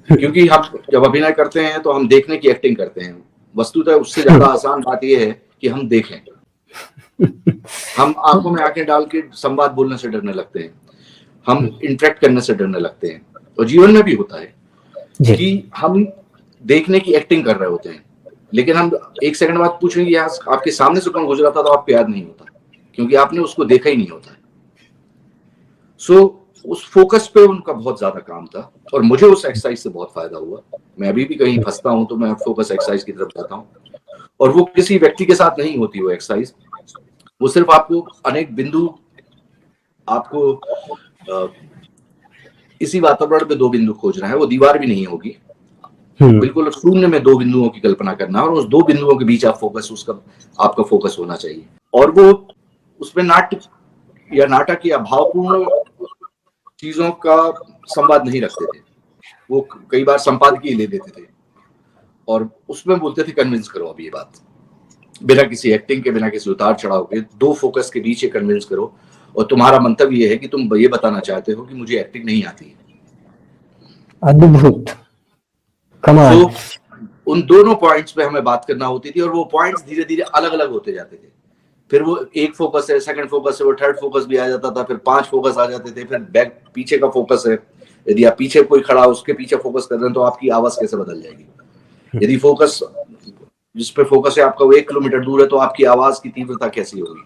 क्योंकि हम जब अभिनय करते हैं तो हम देखने की एक्टिंग करते हैं। वस्तुतः उससे ज्यादा आसान बात यह है कि हम देखें। हम आंखों में आंखें डाल के संवाद बोलने से डरने लगते हैं, हम इंटरेक्ट करने से डरने लगते हैं। और जीवन में भी होता है कि हम देखने की एक्टिंग कर रहे होते हैं, लेकिन हम एक सेकंड बाद पूछेंगे यार आपके सामने से कौन गुजरा था, तो आपको याद नहीं होता, क्योंकि आपने उसको देखा ही नहीं होता है। सो उस फोकस पे उनका बहुत ज्यादा काम था और मुझे उस एक्सरसाइज से बहुत फायदा हुआ। मैं अभी भी कहीं फंसता हूं तो मैं फोकस एक्सरसाइज की तरफ जाता हूं, और वो किसी व्यक्ति के साथ नहीं होती वो एक्सरसाइज। वो सिर्फ आपको अनेक बिंदु, आपको इसी वातावरण में 2 बिंदु खोजना है। वो दीवार भी नहीं होगी, बिल्कुल शून्य में 2 बिंदुओं की कल्पना करना है और उस 2 बिंदुओं के बीच आप फोकस, उसका आपका फोकस होना चाहिए। और वो उसमें नाटक या भावपूर्ण चीजों का संवाद नहीं रखते थे। वो कई बार संपादकीय ले लेते थे और उसमें बोलते थे कन्विंस करो अब ये बात, बिना किसी एक्टिंग के, बिना किसी उतार चढ़ाव के, 2 फोकस के बीच ये कन्विंस करो और तुम्हारा मंतव्य ये है कि तुम ये बताना चाहते हो कि मुझे एक्टिंग नहीं आती है। अद्भुत, कमाल। तो उन दोनों पॉइंट्स पे हमें बात करना होती थी और वो पॉइंट्स धीरे धीरे अलग अलग होते जाते थे। फिर वो एक फोकस है, सेकंड फोकस है, वो थर्ड फोकस भी आ जाता था, फिर 5 फोकस आ जाते थे, फिर बैक पीछे का फोकस है। यदि आप पीछे कोई खड़ा उसके पीछे फोकस कर रहे हैं तो आपकी आवाज कैसे बदल जाएगी। यदि फोकस जिस पे फोकस है आपका वो 1 किलोमीटर दूर है तो आपकी आवाज की तीव्रता कैसी होगी।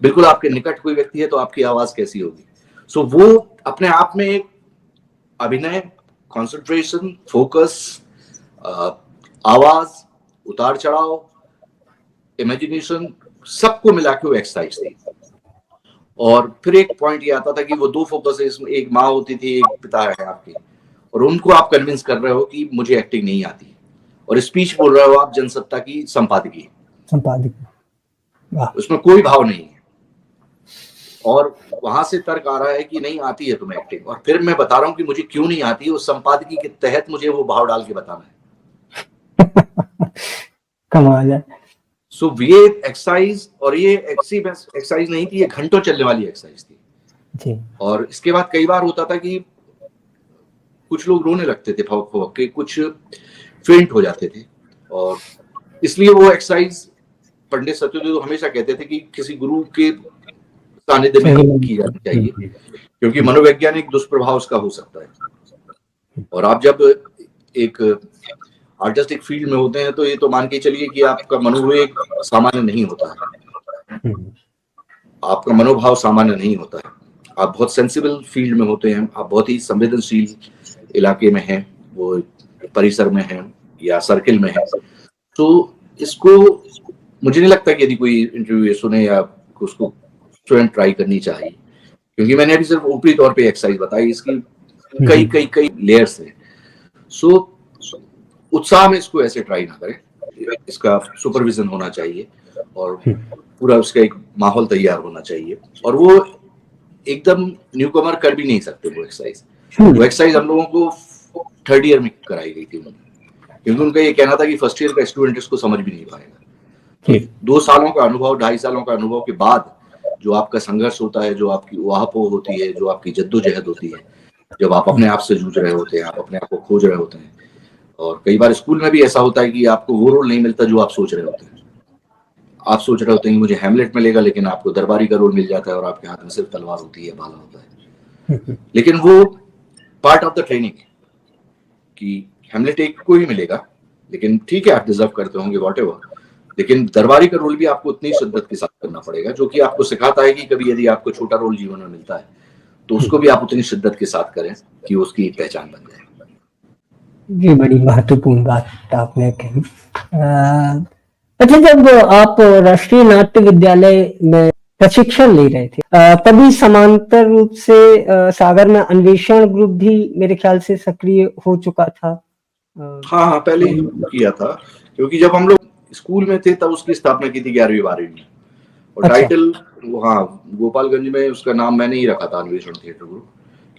बिल्कुल आपके निकट कोई व्यक्ति है तो आपकी आवाज कैसी होगी। सो वो अपने आप में एक अभिनय, कंसंट्रेशन, फोकस, आवाज, उतार चढ़ाव, इमेजिनेशन, सबको मिला के वो एक्सरसाइज थी। और फिर एक पॉइंट ये आता था कि वो 2 फोकस है, इसमें एक माँ होती थी, एक पिता है आपके, और उनको आप कन्विंस कर रहे हो कि मुझे एक्टिंग नहीं आती, और स्पीच बोल रहे हो आप जनसत्ता की संपादकीय, उसमें कोई भाव नहीं है। और वहां से तर्क आ रहा है कि नहीं आती है तुम्हें एक्टिंग, और फिर मैं बता रहा हूँ कि मुझे क्यों नहीं आती है, उस संपादकीय के तहत मुझे वो भाव डाल के बताना है। कमाल है। सो ये एक्सरसाइज, और ये एक्सरसाइज नहीं थी, ये घंटों चलने वाली एक्सरसाइज थी जी। और इसके बाद कई बार होता था कि कुछ लोग रोने लगते थे फवक फवक के, कुछ फेंट हो जाते थे, और इसलिए वो एक्सरसाइज पंडित सत्यव्रत हमेशा कहते थे कि किसी गुरु के सानिध्य में की जानी चाहिए, क्योंकि मनोवैज्ञानिक दुष्प्रभाव उसका हो सकता है। और आप जब एक आर्टिस्टिक फील्ड में होते हैं तो ये तो मान के चलिए कि आपका मनोवेग सामान्य नहीं होता है, आपका मनोभाव सामान्य नहीं होता है। आप बहुत सेंसिबल फील्ड में होते हैं, आप बहुत ही संवेदनशील इलाके में हैं, वो परिसर में हैं या सर्किल में हैं। तो इसको मुझे नहीं लगता कि यदि कोई इंटरव्यू सुने या उसको स्वयं ट्राई करनी चाहिए, क्योंकि मैंने अभी सिर्फ ऊपरी तौर पे एक्सरसाइज बताई, इसकी कई कई कई लेयर्स है। सो उत्साह में इसको ऐसे ट्राई ना करें, इसका सुपरविजन होना चाहिए और पूरा उसका एक माहौल तैयार होना चाहिए। और वो एकदम न्यूकमर कर भी नहीं सकते वो एक्सरसाइज। वो एक्सरसाइज हम लोगों को 3rd ईयर में कराई गई थी उन्होंने, क्योंकि उनका ये कहना था कि 1st ईयर का स्टूडेंट इसको समझ भी नहीं पाएगा। 2 सालों का अनुभव, 2.5 सालों का अनुभव के बाद जो आपका संघर्ष होता है, जो आपकी वाहपो होती है, जो आपकी जद्दोजहद होती है, जब आप अपने आप से जूझ रहे होते हैं, आप अपने आप को खोज रहे होते हैं। और कई बार स्कूल में भी ऐसा होता है कि आपको वो रोल नहीं मिलता जो आप सोच रहे होते हैं। आप सोच रहे होते हैं कि मुझे हैमलेट मिलेगा, लेकिन आपको दरबारी का रोल मिल जाता है और आपके हाथ में सिर्फ तलवार होती है, भाला होता है। लेकिन वो पार्ट ऑफ द ट्रेनिंग है कि हैमलेट एक को ही मिलेगा, लेकिन ठीक है आप डिजर्व करते होंगे व्हाटएवर, लेकिन दरबारी का रोल भी आपको उतनी शिद्दत के साथ करना पड़ेगा, जो कि आपको सिखाता है कि कभी यदि आपको छोटा रोल जीवन में मिलता है तो उसको भी आप उतनी शिद्दत के साथ करें कि उसकी एक पहचान बन जाए। ये बड़ी महत्वपूर्ण बात आपने कही। अच्छा, जब आप राष्ट्रीय नाट्य विद्यालय में प्रशिक्षण ले रहे थे, तभी समांतर रूप से सागर में अन्वेषण ग्रुप भी मेरे ख्याल से सक्रिय हो चुका था। हाँ हाँ, पहले ही किया था, क्योंकि जब हम लोग स्कूल में थे तब उसकी स्थापना की थी 11वीं 12वीं में। और अच्छा। टाइटल, हाँ, गोपालगंज में उसका नाम मैंने ही रखा था, अन्वेषण थिएटर ग्रुप,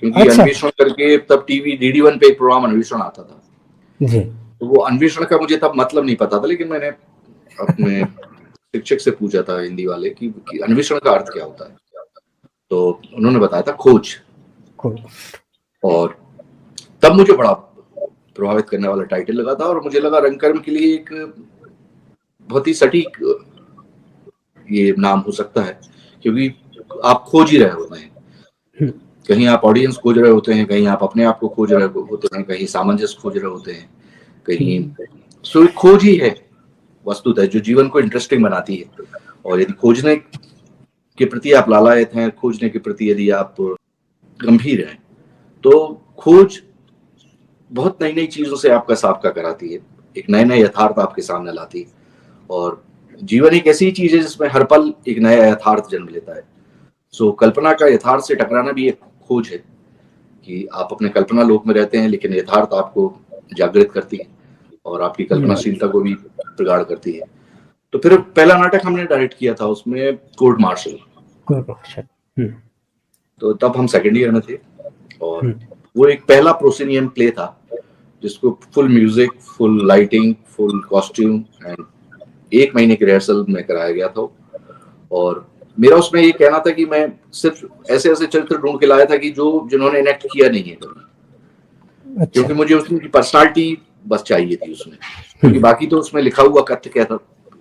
क्योंकि अच्छा। अन्वेषण करके तब टीवी DD1 पे एक प्रोग्राम अन्वेषण आता था। जी। तो वो अन्वेषण का मुझे तब मतलब नहीं पता था, लेकिन मैंने अपने शिक्षक से पूछा था, हिंदी वाले, कि अन्वेषण का अर्थ क्या होता है। तो उन्होंने बताया था खोज। और तब मुझे बड़ा प्रभावित करने वाला टाइटल लगा था, और मुझे लगा रंगकर्म के लिए एक बहुत ही सटीक ये नाम हो सकता है, क्योंकि आप खोज ही रहे होते हैं। कहीं आप ऑडियंस खोज रहे होते हैं, कहीं आप अपने आप को खोज रहे होते हैं, कहीं सामंजस्य खोज रहे होते हैं, कहीं सो खोज ही है वस्तुतः जो जीवन को इंटरेस्टिंग बनाती है। और यदि खोजने के प्रति आप लालायत हैं, खोजने के प्रति यदि आप गंभीर हैं, तो खोज बहुत नई नई चीजों से आपका साबका कराती है, एक नए नए यथार्थ आपके सामने लाती है। और जीवन एक ऐसी चीज है जिसमें हर पल एक नया यथार्थ जन्म लेता है। सो कल्पना का यथार्थ से टकराना भी एक खोज है, कि आप अपने कल्पना लोक में रहते हैं, लेकिन यथार्थ आपको जागृत करती है और आपकी कल्पनाशीलता को भी प्रगाढ़ करती है। तो फिर पहला नाटक हमने डायरेक्ट किया था, उसमें कोर्ट मार्शल। तो तब हम सेकेंड ईयर में थे, और वो एक पहला प्रोसिनियम प्ले था, जिसको full music, full lighting, full costume and 1 महीने की रिहर्सल में कराया गया था। और मेरा उसमें ये कहना था कि मैं सिर्फ ऐसे ऐसे चरित्र ढूंढ के लाया था कि जिन्होंने इनेक्ट किया नहीं है कभी। क्योंकि मुझे उसकी पर्सनालिटी बस चाहिए थी उसमें, क्योंकि बाकी तो उसमें लिखा हुआ कथ्य क्या था,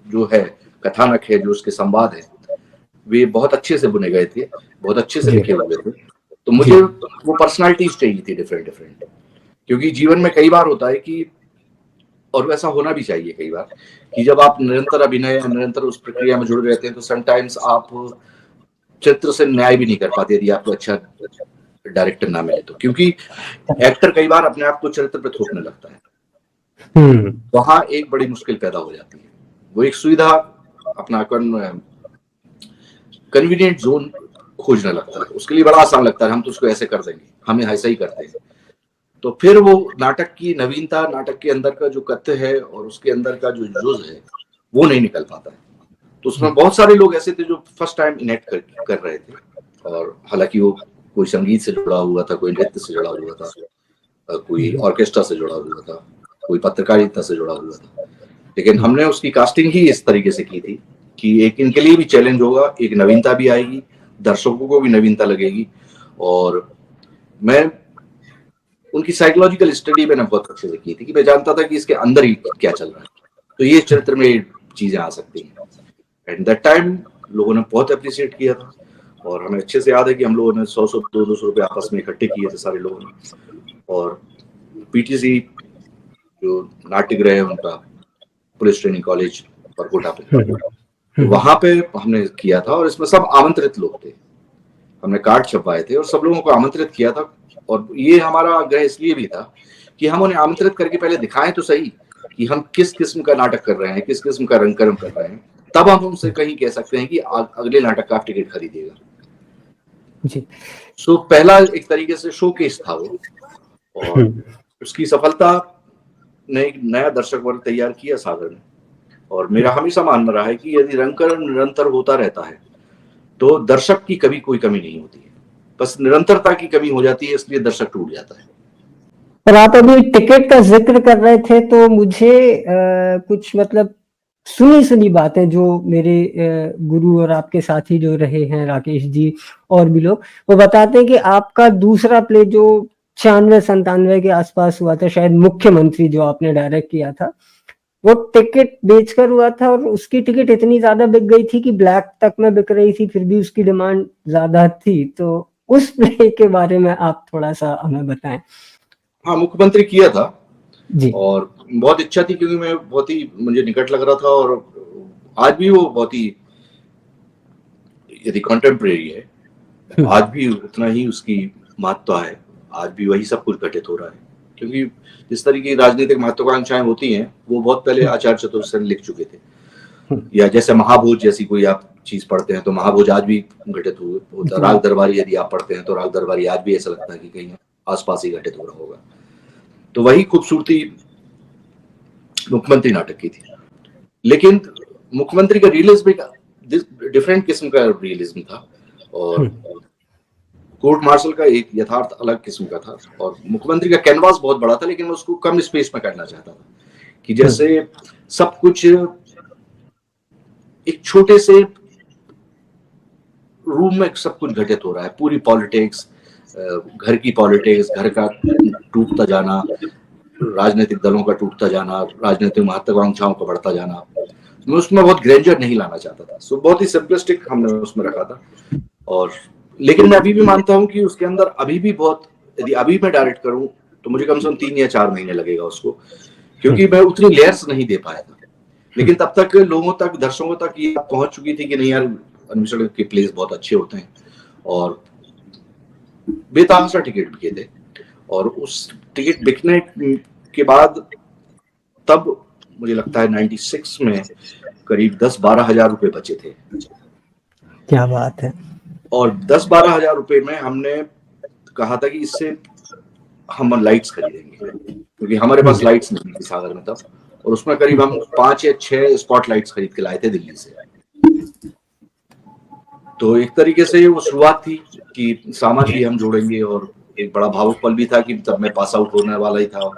जो है कथानक है, जो उसके संवाद है, वे बहुत अच्छे से बुने गए थे, बहुत अच्छे से लिखे हुए थे। तो मुझे वो पर्सनालिटीज चाहिए थी डिफरेंट डिफरेंट, क्योंकि जीवन में कई बार होता है कि, और वैसा होना भी चाहिए कई बार, कि जब आप निरंतर अभिनय, निरंतर उस प्रक्रिया में जुड़े रहते हैं, तो समटाइम्स आप चित्र से न्याय भी नहीं कर पाते यदि आपको अच्छा डायरेक्टर ना मिले तो, क्योंकि एक्टर कई बार अपने आप को चरित्र पे थोपने लगता है। वहां एक बड़ी मुश्किल पैदा हो जाती है। वो एक सुविधा, अपना कन्वीनियंट जोन खोजने लगता है, उसके लिए बड़ा आसान लगता है, हम तो उसको ऐसे कर देंगे, हमें ऐसा ही करते हैं। तो फिर वो नाटक की नवीनता, नाटक के अंदर का जो कथ्य है और उसके अंदर का जो जुज है, वो नहीं निकल पाता है। तो उसमें बहुत सारे लोग ऐसे थे जो फर्स्ट टाइम इनेक्ट कर रहे थे, और हालांकि वो कोई संगीत से जुड़ा हुआ था, कोई नृत्य से जुड़ा हुआ था, कोई ऑर्केस्ट्रा से जुड़ा हुआ था, कोई पत्रकारिता से जुड़ा हुआ था। लेकिन हमने उसकी कास्टिंग ही इस तरीके से की थी कि एक इनके लिए भी चैलेंज होगा, एक नवीनता भी आएगी, दर्शकों को भी नवीनता लगेगी। और मैं उनकी साइकोलॉजिकल स्टडी मैंने बहुत अच्छे से की थी, कि मैं जानता था कि इसके अंदर ही क्या चल रहा है, तो ये चरित्र में चीजें आ सकती हैं। एट दैट टाइम लोगों ने बहुत अप्रिशिएट किया था, और हमें अच्छे से याद है कि हम लोगों ने 100 200 रुपए आपस में इकट्ठे किए थे सारे लोगों ने, और PTC जो नाट्यगृह है उनका, पुलिस ट्रेनिंग कॉलेज परकोटा पे, वहां पे हमने किया था। और इसमें सब आमंत्रित लोग थे, हमने कार्ड छपवाए थे और सब लोगों को आमंत्रित किया था। और ये हमारा आग्रह इसलिए भी था कि हम उन्हें आमंत्रित करके पहले दिखाएं तो सही कि हम किस किस्म का नाटक कर रहे हैं, किस किस्म का रंगकर्म कर रहे हैं, तब हम उनसे कहीं कह सकते हैं कि अगले नाटक का आप टिकट खरीदिएगा जी। सो पहला एक तरीके से शोकेस था वो, और उसकी सफलता ने एक नया दर्शक वर्ग तैयार किया सागर में। और मेरा हमेशा मानना रहा है कि यदि रंगकर्म निरंतर होता रहता है तो दर्शक की कभी कोई कमी नहीं होती है, बस निरंतरता की कमी हो जाती है, इसलिए दर्शक टूट जाता है। और आप अभी टिकट का जिक्र कर रहे थे, तो मुझे कुछ मतलब सुनी बातें जो मेरे गुरु और आपके साथी जो रहे हैं, राकेश जी और भी लोग, वो बताते हैं कि आपका दूसरा प्ले जो 96-97 के आसपास हुआ था, शायद मुख्यमंत्री, जो आपने डायरेक्ट किया था, वो टिकट बेचकर हुआ था, और उसकी टिकट इतनी ज्यादा बिक गई थी कि ब्लैक तक में बिक रही थी, फिर भी उसकी डिमांड ज्यादा थी। तो उस प्ले के बारे में आप थोड़ा सा हमें बताएं। हाँ, मुख्यमंत्री किया था जी, और बहुत इच्छा थी, क्योंकि मैं बहुत ही मुझे निकट लग रहा था, और आज भी वो बहुत ही यदि कॉन्टेम्परेरी है, आज भी उतना ही उसकी महत्ता है, आज भी वही सब कुछ घटित हो रहा है। क्योंकि जिस तरीके की राजनीतिक महत्वाकांक्षाएं होती हैं वो बहुत पहले आचार्य चतुर्सेन लिख चुके थे। या जैसे महाभोज जैसी कोई आप चीज पढ़ते हैं तो महाभोज आज भी घटित होता है। राग दरबारी यदि आप पढ़ते हैं तो राग दरबारी आज भी ऐसा लगता है कि कहीं आसपास ही घटित हो रहा होगा। तो वही खूबसूरती मुख्यमंत्री नाटक की थी। लेकिन मुख्यमंत्री का रियलिज्म एक डिफरेंट किस्म का रियलिज्म था और कोर्ट मार्शल का एक यथार्थ अलग किस्म का था। और मुख्यमंत्री का कैनवास बहुत बड़ा था, लेकिन मैं उसको कम स्पेस में करना चाहता था कि जैसे सब कुछ एक छोटे से रूम में सब कुछ घटित हो रहा है। पूरी पॉलिटिक्स, घर की पॉलिटिक्स, घर का टूटता जाना, राजनीतिक दलों का टूटता जाना, राजनीतिक महत्वाकांक्षाओं का बढ़ता जाना, मैं उसमें बहुत ग्रेंजर नहीं लाना चाहता था। सो बहुत ही सिंपलिस्टिक हमने उसमें रखा था। और लेकिन मैं अभी भी मानता हूं कि उसके अंदर अभी भी बहुत, यदि अभी मैं डायरेक्ट करूं तो मुझे कम से कम 3 या 4 महीने लगेगा उसको, क्योंकि मैं उतनी लेयर्स नहीं दे पाया था। लेकिन तब तक लोगों तक, दर्शकों तक ये पहुंच चुकी थी कि नहीं यार, अन्वेषण के प्लेस बहुत अच्छे होते हैं। और बेतहाशा टिकट बिके थे। और उस टिकट बिकने के बाद तब मुझे लगता है 96 में करीब 10-12 हजार रुपए बचे थे। क्या बात है। और 10-12 हजार रुपए में हमने कहा था कि इससे हम लाइट्स खरीदेंगे, क्योंकि हमारे पास लाइट्स नहीं थी सागर में तब। और उसमें करीब हम 5 या 6 स्पॉट लाइट्स खरीद के लाए थे दिल्ली से। तो एक तरीके से वो शुरुआत थी कि सामान भी हम जोड़ेंगे। और एक बड़ा भावुक पल भी था कि तब मैं पास आउट होने वाला ही था।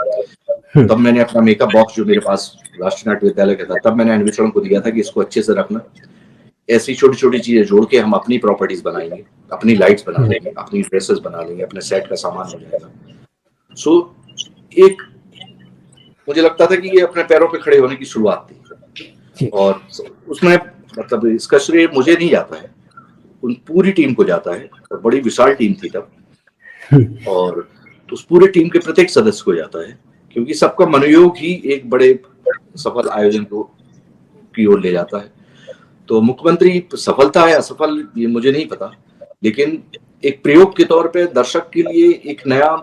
तब मैंने अपना मेकअप बॉक्स जो मेरे पास राष्ट्रीय नाट्य विद्यालय का था, तब मैंने अन्वेषण को दिया था कि इसको अच्छे से रखना। ऐसी छोटी छोटी चीजें जोड़ के हम अपनी प्रॉपर्टीज बनाएंगे, अपनी लाइट्स बना लेंगे, अपनी ड्रेसेस बना लेंगे, अपने सेट का सामान हो जाएगा। सो एक मुझे लगता था कि ये अपने पैरों पे खड़े होने की शुरुआत थी। और उसमें मतलब इसका श्रेय मुझे नहीं जाता है, उन पूरी टीम को जाता है। और बड़ी विशाल टीम थी तब, और उस पूरे टीम के प्रत्येक सदस्य को जाता है, क्योंकि सबका मनोयोग ही एक बड़े सफल आयोजन को की ओर ले जाता है। तो मुख्यमंत्री सफलता है असफल ये मुझे नहीं पता, लेकिन एक प्रयोग के तौर पे दर्शक के लिए एक नया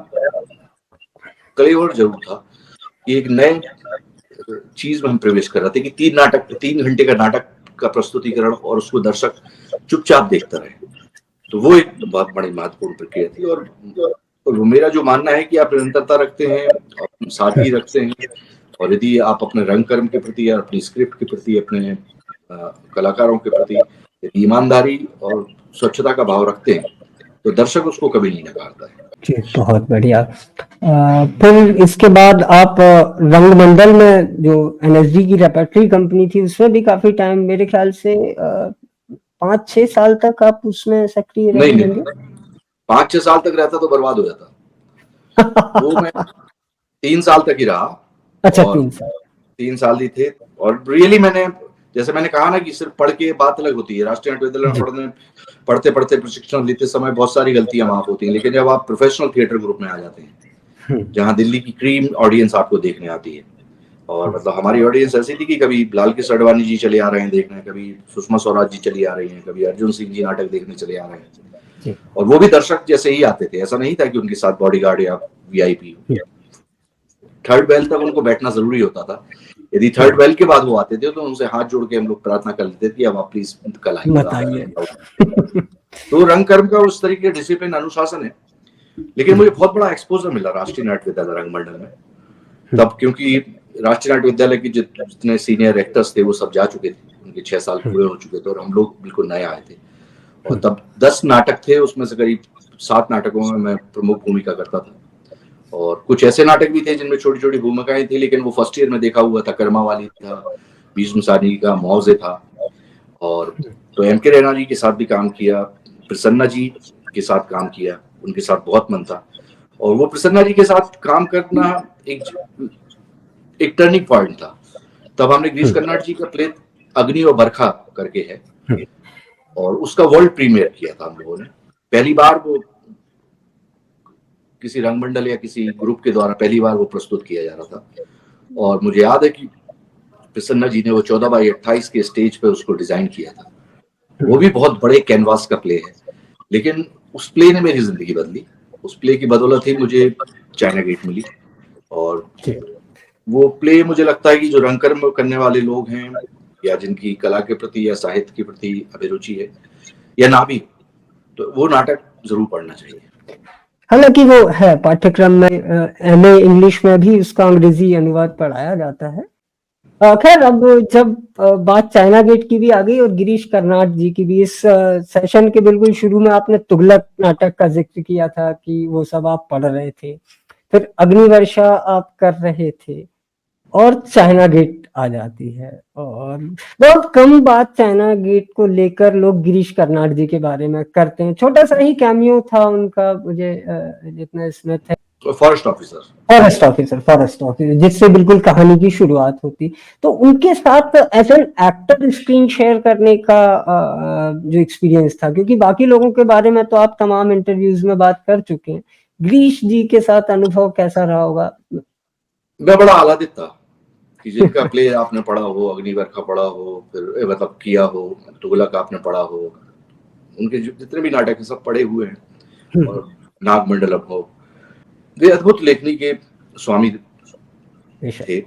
कलेवर जरूर था। एक नए चीज में हम प्रवेश कर रहे थे कि 3 घंटे का नाटक का प्रस्तुतिकरण और उसको दर्शक चुपचाप देखता रहे। तो वो एक बहुत बड़ी महत्वपूर्ण प्रक्रिया थी। और मेरा जो मानना है कि आप निरंतरता रखते हैं और सादगी रखते हैं, और यदि आप अपने रंग कर्म के प्रति या अपनी स्क्रिप्ट के प्रति, अपने कलाकारों के प्रति यदि ईमानदारी और स्वच्छता का भाव रखते हैं तो दर्शक उसको कभी नहीं नकारता है। जी, बहुत बढ़िया। फिर इसके बाद आप रंगमंडल में जो एनएसडी की रेपर्टरी कंपनी थी उसमें भी काफी टाइम, मेरे ख्याल से 5-6 साल तक आप उसमें सक्रिय रहे होंगे। 5-6 साल तक रहता तो बर्बाद हो जाता। वो मैं 3 साल तक ही रहा। अच्छा, 3 साल ही थे। और रियली मैंने, जैसे मैंने कहा ना कि सिर्फ पढ़ के बात अलग होती है। राष्ट्रीय नाट्य विद्यालय में पढ़ते पढ़ते प्रशिक्षण लेते समय बहुत सारी गलतियां माफ होती हैं, लेकिन जब आप प्रोफेशनल थिएटर ग्रुप में आ जाते हैं, जहां दिल्ली की क्रीम ऑडियंस आपको देखने आती है, और मतलब हमारी ऑडियंस ऐसी थी कि कभी लाल किशोर आडवाणी जी चले आ रहे हैं देखने, कभी सुषमा स्वराज जी चली आ रही हैं, कभी अर्जुन सिंह जी नाटक देखने चले आ रहे हैं। और वो भी दर्शक जैसे ही आते थे, ऐसा नहीं था कि उनके साथ बॉडीगार्ड या वीआईपी। थर्ड बेल तक उनको बैठना जरूरी होता था। यदि थर्ड बेल के बाद वो आते थे तो उनसे हाथ जोड़ के हम लोग प्रार्थना कर लेते थे, अब आप प्लीज कल आइए। तो रंग कर्म का उस तरीके डिसिप्लिन, अनुशासन है। लेकिन मुझे बहुत बड़ा एक्सपोजर मिला राष्ट्रीय नाट्य विद्यालय रंगमंडल में तब, क्योंकि राष्ट्रीय नाट्य विद्यालय के जितने सीनियर एक्टर्स थे वो सब जा चुके थे, उनके 6 साल पूरे हो चुके थे, और हम लोग बिल्कुल नए आए थे। और तब 10 नाटक थे, उसमें से करीब 7 नाटकों में मैं प्रमुख भूमिका करता था। और कुछ ऐसे नाटक भी थे जिनमें छोटी छोटी भूमिकाएं थी, लेकिन वो फर्स्ट ईयर में देखा हुआ था। कर्मा वाली था, भीष्म सानी का मुआवजे था। और तो एम.के. रैना जी के साथ भी काम किया, प्रसन्ना जी के साथ काम किया, उनके साथ बहुत मन था। और वो प्रसन्ना जी के साथ काम करना एक टर्निंग पॉइंट था। तब हमने गिरीश कर्नाड जी का प्ले अग्नि और बरखा करके है, और उसका वर्ल्ड प्रीमियर किया था हम लोगों ने। पहली बार वो किसी रंगमंडल या किसी ग्रुप के द्वारा पहली बार वो प्रस्तुत किया जा रहा था। और मुझे याद है कि प्रसन्ना जी ने वो 14x28 के स्टेज पे उसको डिजाइन किया था। वो भी बहुत बड़े कैनवास का प्ले है, लेकिन उस प्ले ने मेरी जिंदगी बदली। उस प्ले की बदौलत ही मुझे चाइना गेट मिली। और वो प्ले मुझे लगता है कि जो रंगकर्म करने वाले लोग हैं या जिनकी कला के प्रति या साहित्य के प्रति अभिरुचि है या ना भी, तो वो नाटक जरूर पढ़ना चाहिए। हालांकि वो है पाठ्यक्रम में, एमए इंग्लिश में भी उसका अंग्रेजी अनुवाद पढ़ाया जाता है। खैर, अब जब बात चाइना गेट की भी आ गई और गिरीश कर्नाड जी की भी, इस सेशन के बिल्कुल शुरू में आपने तुगलक नाटक का जिक्र किया था कि वो सब आप पढ़ रहे थे, फिर अग्निवर्षा आप कर रहे थे और चाइना गेट आ जाती है। और बहुत कम बात चाइना गेट को लेकर लोग गिरीश कर्नाड जी के बारे में करते हैं। छोटा सा ही कैमियो था उनका, मुझे जितना इसमें थे, फॉरेस्ट ऑफिसर जिससे बिल्कुल कहानी की शुरुआत होती। तो उनके साथ as an actor screen share करने का जो एक्सपीरियंस था, क्योंकि बाकी लोगों के बारे में तो आप तमाम इंटरव्यूज में बात कर चुके हैं, गिरीश जी के साथ अनुभव कैसा रहा होगा? मैं बड़ा आह्लादित था कि जिनका प्ले आपने पढ़ा हो, अग्निवर्षा पढ़ा हो, फिर मतलब किया हो, तुगलक आपने पढ़ा हो, उनके जितने भी नाटक सब पढ़े हुए हैं, और नागमंडलम हो, वे अद्भुत लेखनी के स्वामी थे।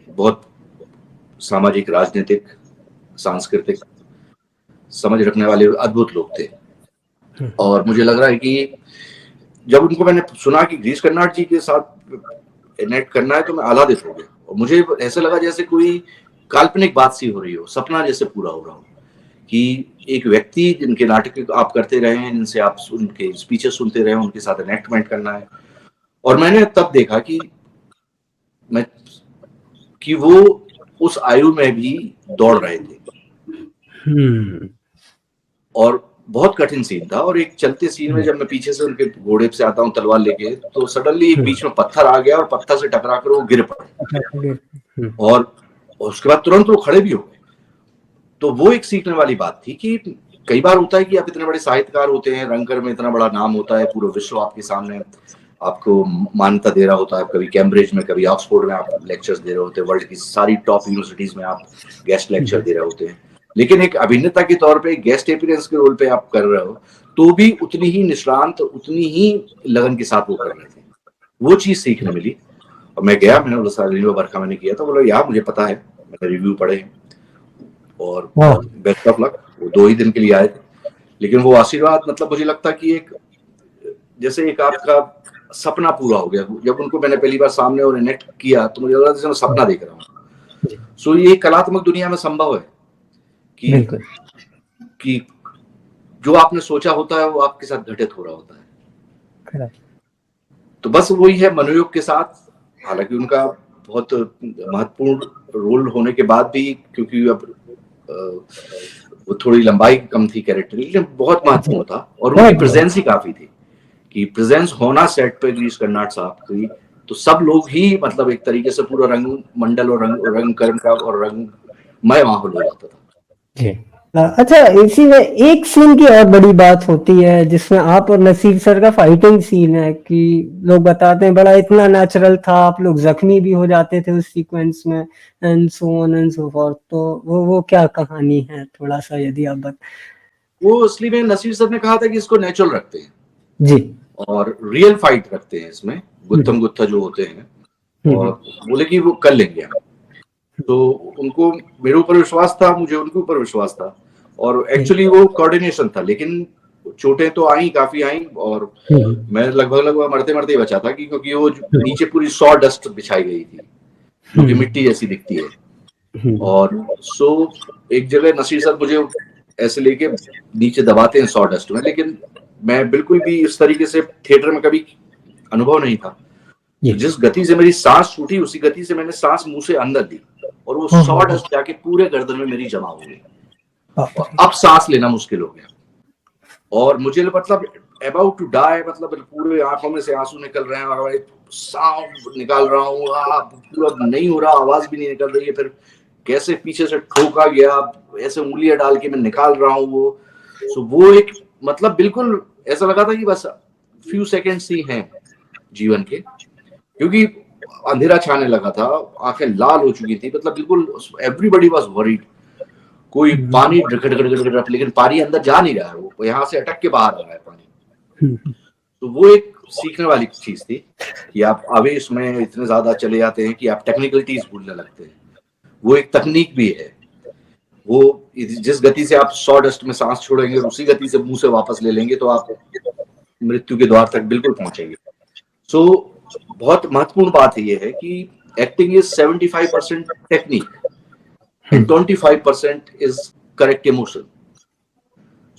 बहुत सामाजिक, राजनीतिक, सांस्कृतिक समझ रखने वाले अद्भुत लोग थे। और मुझे लग रहा है कि जब उनको मैंने सुना कि गिरीश कर्नाड जी के साथ नेट करना है, तो मैं आह्लादित हो गया और मुझे ऐसा लगा जैसे कोई काल्पनिक बात सी हो रही हो, सपना जैसे पूरा हो रहा हो, कि एक व्यक्ति जिनके नाटक आप करते रहे हैं, जिनसे आप उनके स्पीचेस सुनते रहे, उनके साथ एनेक्टमेंट करना है। और मैंने तब देखा कि वो उस आयु में भी दौड़ रहे थे और बहुत कठिन सीन था। और एक चलते सीन में जब मैं पीछे से उनके घोड़े से आता हूँ तलवार लेके, तो सडनली एक बीच में पत्थर आ गया और पत्थर से टकरा कर वो गिर पड़े और उसके बाद तुरंत वो खड़े भी हो गए। तो वो एक सीखने वाली बात थी कि कई बार होता है कि आप इतने बड़े साहित्यकार होते हैं, रंगकर में इतना बड़ा नाम होता है, पूरा विश्व आपके सामने आपको मान्यता दे रहा होता है, कभी कैम्ब्रिज में, कभी ऑक्सफोर्ड में आप लेक्चर्स दे रहे होते हैं, वर्ल्ड की सारी टॉप यूनिवर्सिटीज में आप गेस्ट लेक्चर दे रहे होते हैं, लेकिन एक अभिनेता के तौर पे गेस्ट अपीयरेंस के रोल पे आप कर रहे हो, तो भी उतनी ही निष्णांत, उतनी ही लगन के साथ वो कर रहे थे। वो चीज सीखने मिली। और मैं गया, मैंने बरखा मैंने किया था, बोला यार मुझे पता है, मैंने रिव्यू पढ़े हैं और बेस्ट ऑफ लक। वो 2 ही दिन के लिए आए थे, लेकिन वो आशीर्वाद, मतलब मुझे लगता कि एक जैसे एक आपका सपना पूरा हो गया। जब उनको मैंने पहली बार सामने और इनेक्ट किया, तो मुझे लगा जैसे मैं सपना देख रहा हूँ। सो ये कलात्मक दुनिया में संभव है कि जो आपने सोचा होता है वो आपके साथ घटित हो रहा होता है। तो बस वही है मनोयोग के साथ। हालांकि उनका बहुत महत्वपूर्ण रोल होने के बाद भी, क्योंकि अब वो थोड़ी लंबाई कम थी कैरेक्टर, लेकिन बहुत महत्वपूर्ण था। और उनकी प्रेजेंस ही काफी थी, कि प्रेजेंस होना सेट पे गिरीश कर्नाड साहब की, तो सब लोग ही मतलब एक तरीके से पूरा रंग मंडल और रंग कर्म का और रंगमय माहौल हो जाता था। अच्छा, इसी में एक सीन की और बड़ी बात होती है जिसमें आप और नसीर सर का फाइटिंग सीन है, कि लोग बताते हैं बड़ा इतना नेचुरल था, आप लोग जख्मी भी हो जाते थे उस सीक्वेंस में, and so on and so forth. तो वो क्या कहानी है, थोड़ा सा यदि आप वो असली में नसीर सर ने कहा था कि इसको नेचुरल रखते हैं जी, और रियल फाइट रखते हैं, इसमें गुत्थम गुत्था जो होते हैं, और बोले कि वो कर लेंगे हम। तो उनको मेरे ऊपर विश्वास था, मुझे उनके ऊपर विश्वास था, और एक्चुअली वो कोऑर्डिनेशन था। लेकिन चोटें तो आई, काफी आई, और मैं लगभग मरते मरते ही बचा था, क्योंकि वो नीचे पूरी सॉ डस्ट बिछाई गई थी, जो कि मिट्टी जैसी दिखती है। और सो एक जगह नसीर सर मुझे ऐसे लेके नीचे दबाते हैं सॉ डस्ट में, लेकिन मैं बिल्कुल भी इस तरीके से थिएटर में कभी अनुभव नहीं था। जिस गति से मेरी सांस छूटी, उसी गति से मैंने सांस मुंह से अंदर दी, और वो सॉ डस्ट जाके पूरे गर्दन में मेरी जमा हो गई। अब सांस लेना मुश्किल हो गया, और मुझे मतलब अबाउट टू डाई, मतलब पूरे आंखों में से आंसू निकल रहे हैं, और सांस निकाल रहा हूँ, पूरा नहीं हो रहा, आवाज भी नहीं निकल रही है। फिर कैसे पीछे से ठोका गया, ऐसे उंगलियां डाल के मैं निकाल रहा हूँ वो। सो वो एक मतलब बिल्कुल ऐसा लगा था कि बस फ्यू सेकेंड्स ही हैं जीवन के, क्योंकि अंधेरा छाने लगा था, आंखें लाल हो चुकी थी, मतलब बिल्कुल एवरीबॉडी वाज वरीड। कोई पानी ढक, लेकिन पानी अंदर जा नहीं रहा है, वो यहाँ से अटक के बाहर आ रहा है पानी। तो वो एक सीखने वाली चीज थी कि आप आवेश में इतने ज्यादा चले जाते हैं कि आप टेक्निकलिटीज भूलने लगते हैं। वो एक तकनीक भी है, वो जिस गति से आप सॉ डस्ट में सांस छोड़ेंगे और उसी गति से मुंह से वापस ले लेंगे तो आप मृत्यु के द्वार तक बिल्कुल पहुंचेंगे। सो बहुत महत्वपूर्ण बात ये है कि acting is 75% technique and 25% is correct emotion.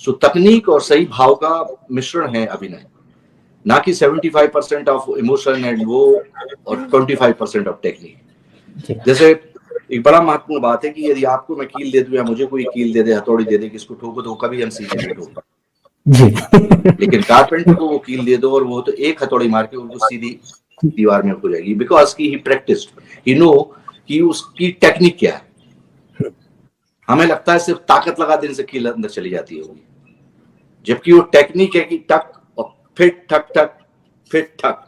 So तकनीक और सही भाव का मिश्रण है अभिनय, ना कि 75% ऑफ इमोशन एंड वो और 25% ऑफ टेक्निक। जैसे एक बड़ा महत्वपूर्ण बात है कि यदि आपको मैं कील दे दूं या मुझे कोई कील दे दे, हथौड़ी दे दे कि इसको ठोको, तो कभी हम सीधे नहीं ठोक पाते। लेकिन कारपेंटर को वो कील दे दो और वो तो एक हथौड़ी मार के उनको सीधी दीवार में हो जाएगी, बिकॉज की ही प्रैक्टिस्ड, ही नो कि उसकी टेक्निक क्या है। हमें लगता है सिर्फ ताकत लगा देने से कील अंदर चली जाती होगी, जबकि वो टेक्निक है कि टक और फिर ठक ठक फिर ठक।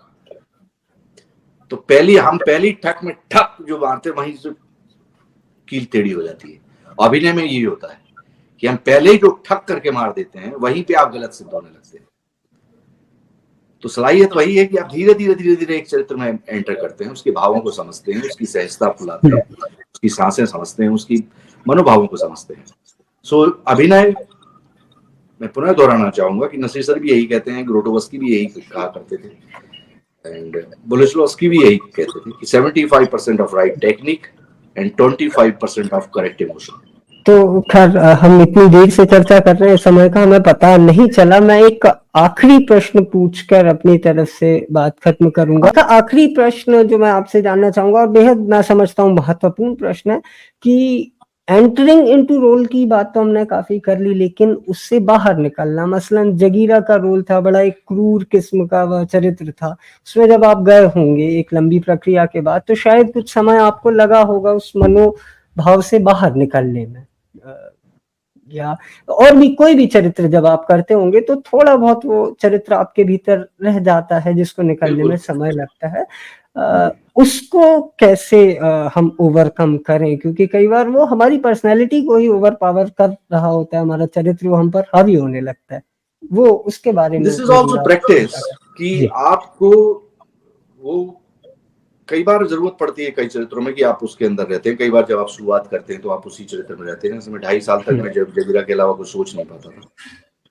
तो पहली ठक में ठक जो मारते वहीं से कील टेढ़ी हो जाती है। अभिनय में यही होता है कि हम पहले ही जो ठक करके मार देते हैं वहीं पे आप गलत सिद्ध होने लगते हैं। तो सलाहियत वही है कि आप धीरे धीरे एक चरित्र में एंटर करते हैं, उसके भावों को समझते हैं, उसकी सहजता फुलाते हैं, उसकी सांसें समझते हैं, उसकी मनोभावों को समझते हैं। सो अभिनय, मैं पुनः दोहराना चाहूंगा कि नसीर सर भी यही कहते हैं, ग्रोटोवस्की भी यही कहा करते थे एंड बोलेस्लोवस्की भी यही कहते थे कि 75% of right technique and 25% of correct emotion. तो खैर हम इतनी देर से चर्चा कर रहे हैं, समय का हमें पता नहीं चला। मैं एक आखिरी प्रश्न पूछकर अपनी तरफ से बात खत्म करूंगा। आखिरी प्रश्न जो मैं आपसे जानना चाहूंगा और बेहद मैं समझता हूँ महत्वपूर्ण प्रश्न है कि एंटरिंग इनटू रोल की बात तो हमने काफी कर ली, लेकिन उससे बाहर निकलना, मसलन जगीरा का रोल था, बड़ा एक क्रूर किस्म का वह चरित्र था, उसमें जब आप गए होंगे एक लंबी प्रक्रिया के बाद, तो शायद कुछ समय आपको लगा होगा उस मनोभाव से बाहर निकलने में, या और भी कोई भी चरित्र जब आप करते होंगे तो थोड़ा बहुत वो चरित्र आपके भीतर रह जाता है जिसको निकलने में समय लगता है। उसको कैसे हम ओवरकम करें, क्योंकि कई बार वो हमारी पर्सनैलिटी को ही ओवर पावर कर रहा होता है, हमारा चरित्र वो हम पर हावी होने लगता है। वो उसके बारे में दिस इज ऑल्सो प्रैक्टिस कि आपको वो कई बार जरूरत पड़ती है कई चरित्रों में कि आप उसके अंदर रहते हैं। कई बार जब आप शुरुआत करते हैं तो आप उसी चरित्र में रहते हैं। इसमें 2.5 साल तक मैं जब जगीरा के अलावा कुछ सोच नहीं पाता था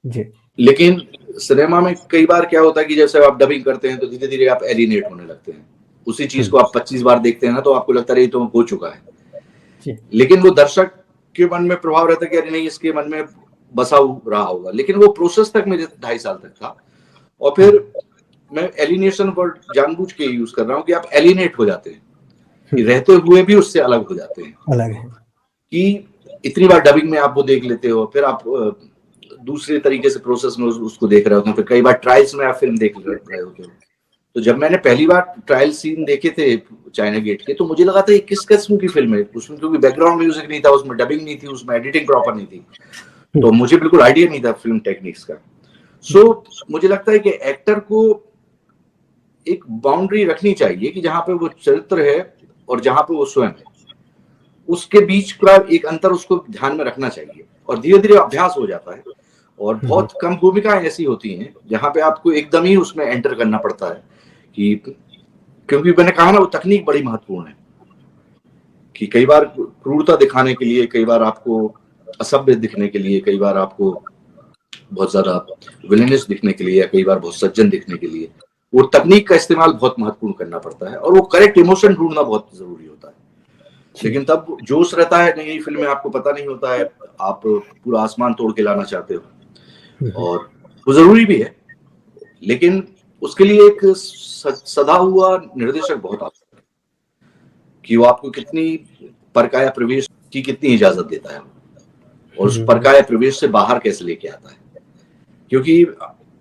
जी। लेकिन सिनेमा में कई बार क्या होता है कि जैसे आप डबिंग करते हैं तो धीरे धीरे आप एलिनेट होने लगते हैं। उसी चीज को आप 25 बार देखते हैं ना तो आपको लगता है तो हो चुका है, लेकिन वो दर्शक के मन में प्रभाव रहता है कि अरे नहीं, इसके मन में बसा रहा होगा। लेकिन वो प्रोसेस तक मेरे 2.5 साल तक था। और फिर मैं एलिनेशन वर्ड जानबूझ के यूज कर रहा हूँ कि आप एलिनेट हो जाते हैं, कि रहते हुए भी उससे अलग हो जाते हैं। अलग है कि इतनी बार डबिंग में आप वो देख लेते हो, फिर आप दूसरे तरीके से प्रोसेस में उसको देख रहे होते हैं, फिर कई बार ट्रायल्स में आप फिल्म देख रहे होते हो। तो जब मैंने पहली बार ट्रायल सीन देखे थे चाइना गेट के, तो मुझे लगा था ये किस किस्म की फिल्म है। उसमें क्योंकि बैकग्राउंड म्यूजिक नहीं था, उसमें डबिंग नहीं थी, उसमें एडिटिंग प्रॉपर नहीं थी, तो मुझे बिल्कुल आइडिया नहीं था फिल्म टेक्निक्स का। सो मुझे लगता है कि एक्टर को एक बाउंड्री रखनी चाहिए कि जहां पे वो चरित्र है और जहां पे वो स्वयं है, उसके बीच का एक अंतर उसको ध्यान में रखना चाहिए। और धीरे धीरे अभ्यास हो जाता है। और बहुत कम भूमिकाएं ऐसी होती हैं जहां पे आपको एकदम ही उसमें एंटर करना पड़ता है, कि क्योंकि मैंने कहा ना वो तकनीक बड़ी महत्वपूर्ण है। कि कई बार क्रूरता दिखाने के लिए, कई बार आपको असभ्य दिखने के लिए, कई बार आपको बहुत ज्यादा विलेनियस दिखने के लिए, या कई बार बहुत सज्जन दिखने के लिए वो तकनीक का इस्तेमाल बहुत महत्वपूर्ण करना पड़ता है। और वो करेक्ट इमोशन ढूंढना बहुत जरूरी होता है। लेकिन तब जोश रहता है, नई फिल्म में आपको पता नहीं होता है, आप पूरा आसमान तोड़ के लाना चाहते हो, और वो जरूरी भी है। लेकिन उसके लिए एक सदा हुआ निर्देशक बहुत आवश्यक है कि वो आपको कितनी परकाया प्रवेश की कितनी इजाजत देता है, और उस परकाया प्रवेश से बाहर कैसे लेके आता है। क्योंकि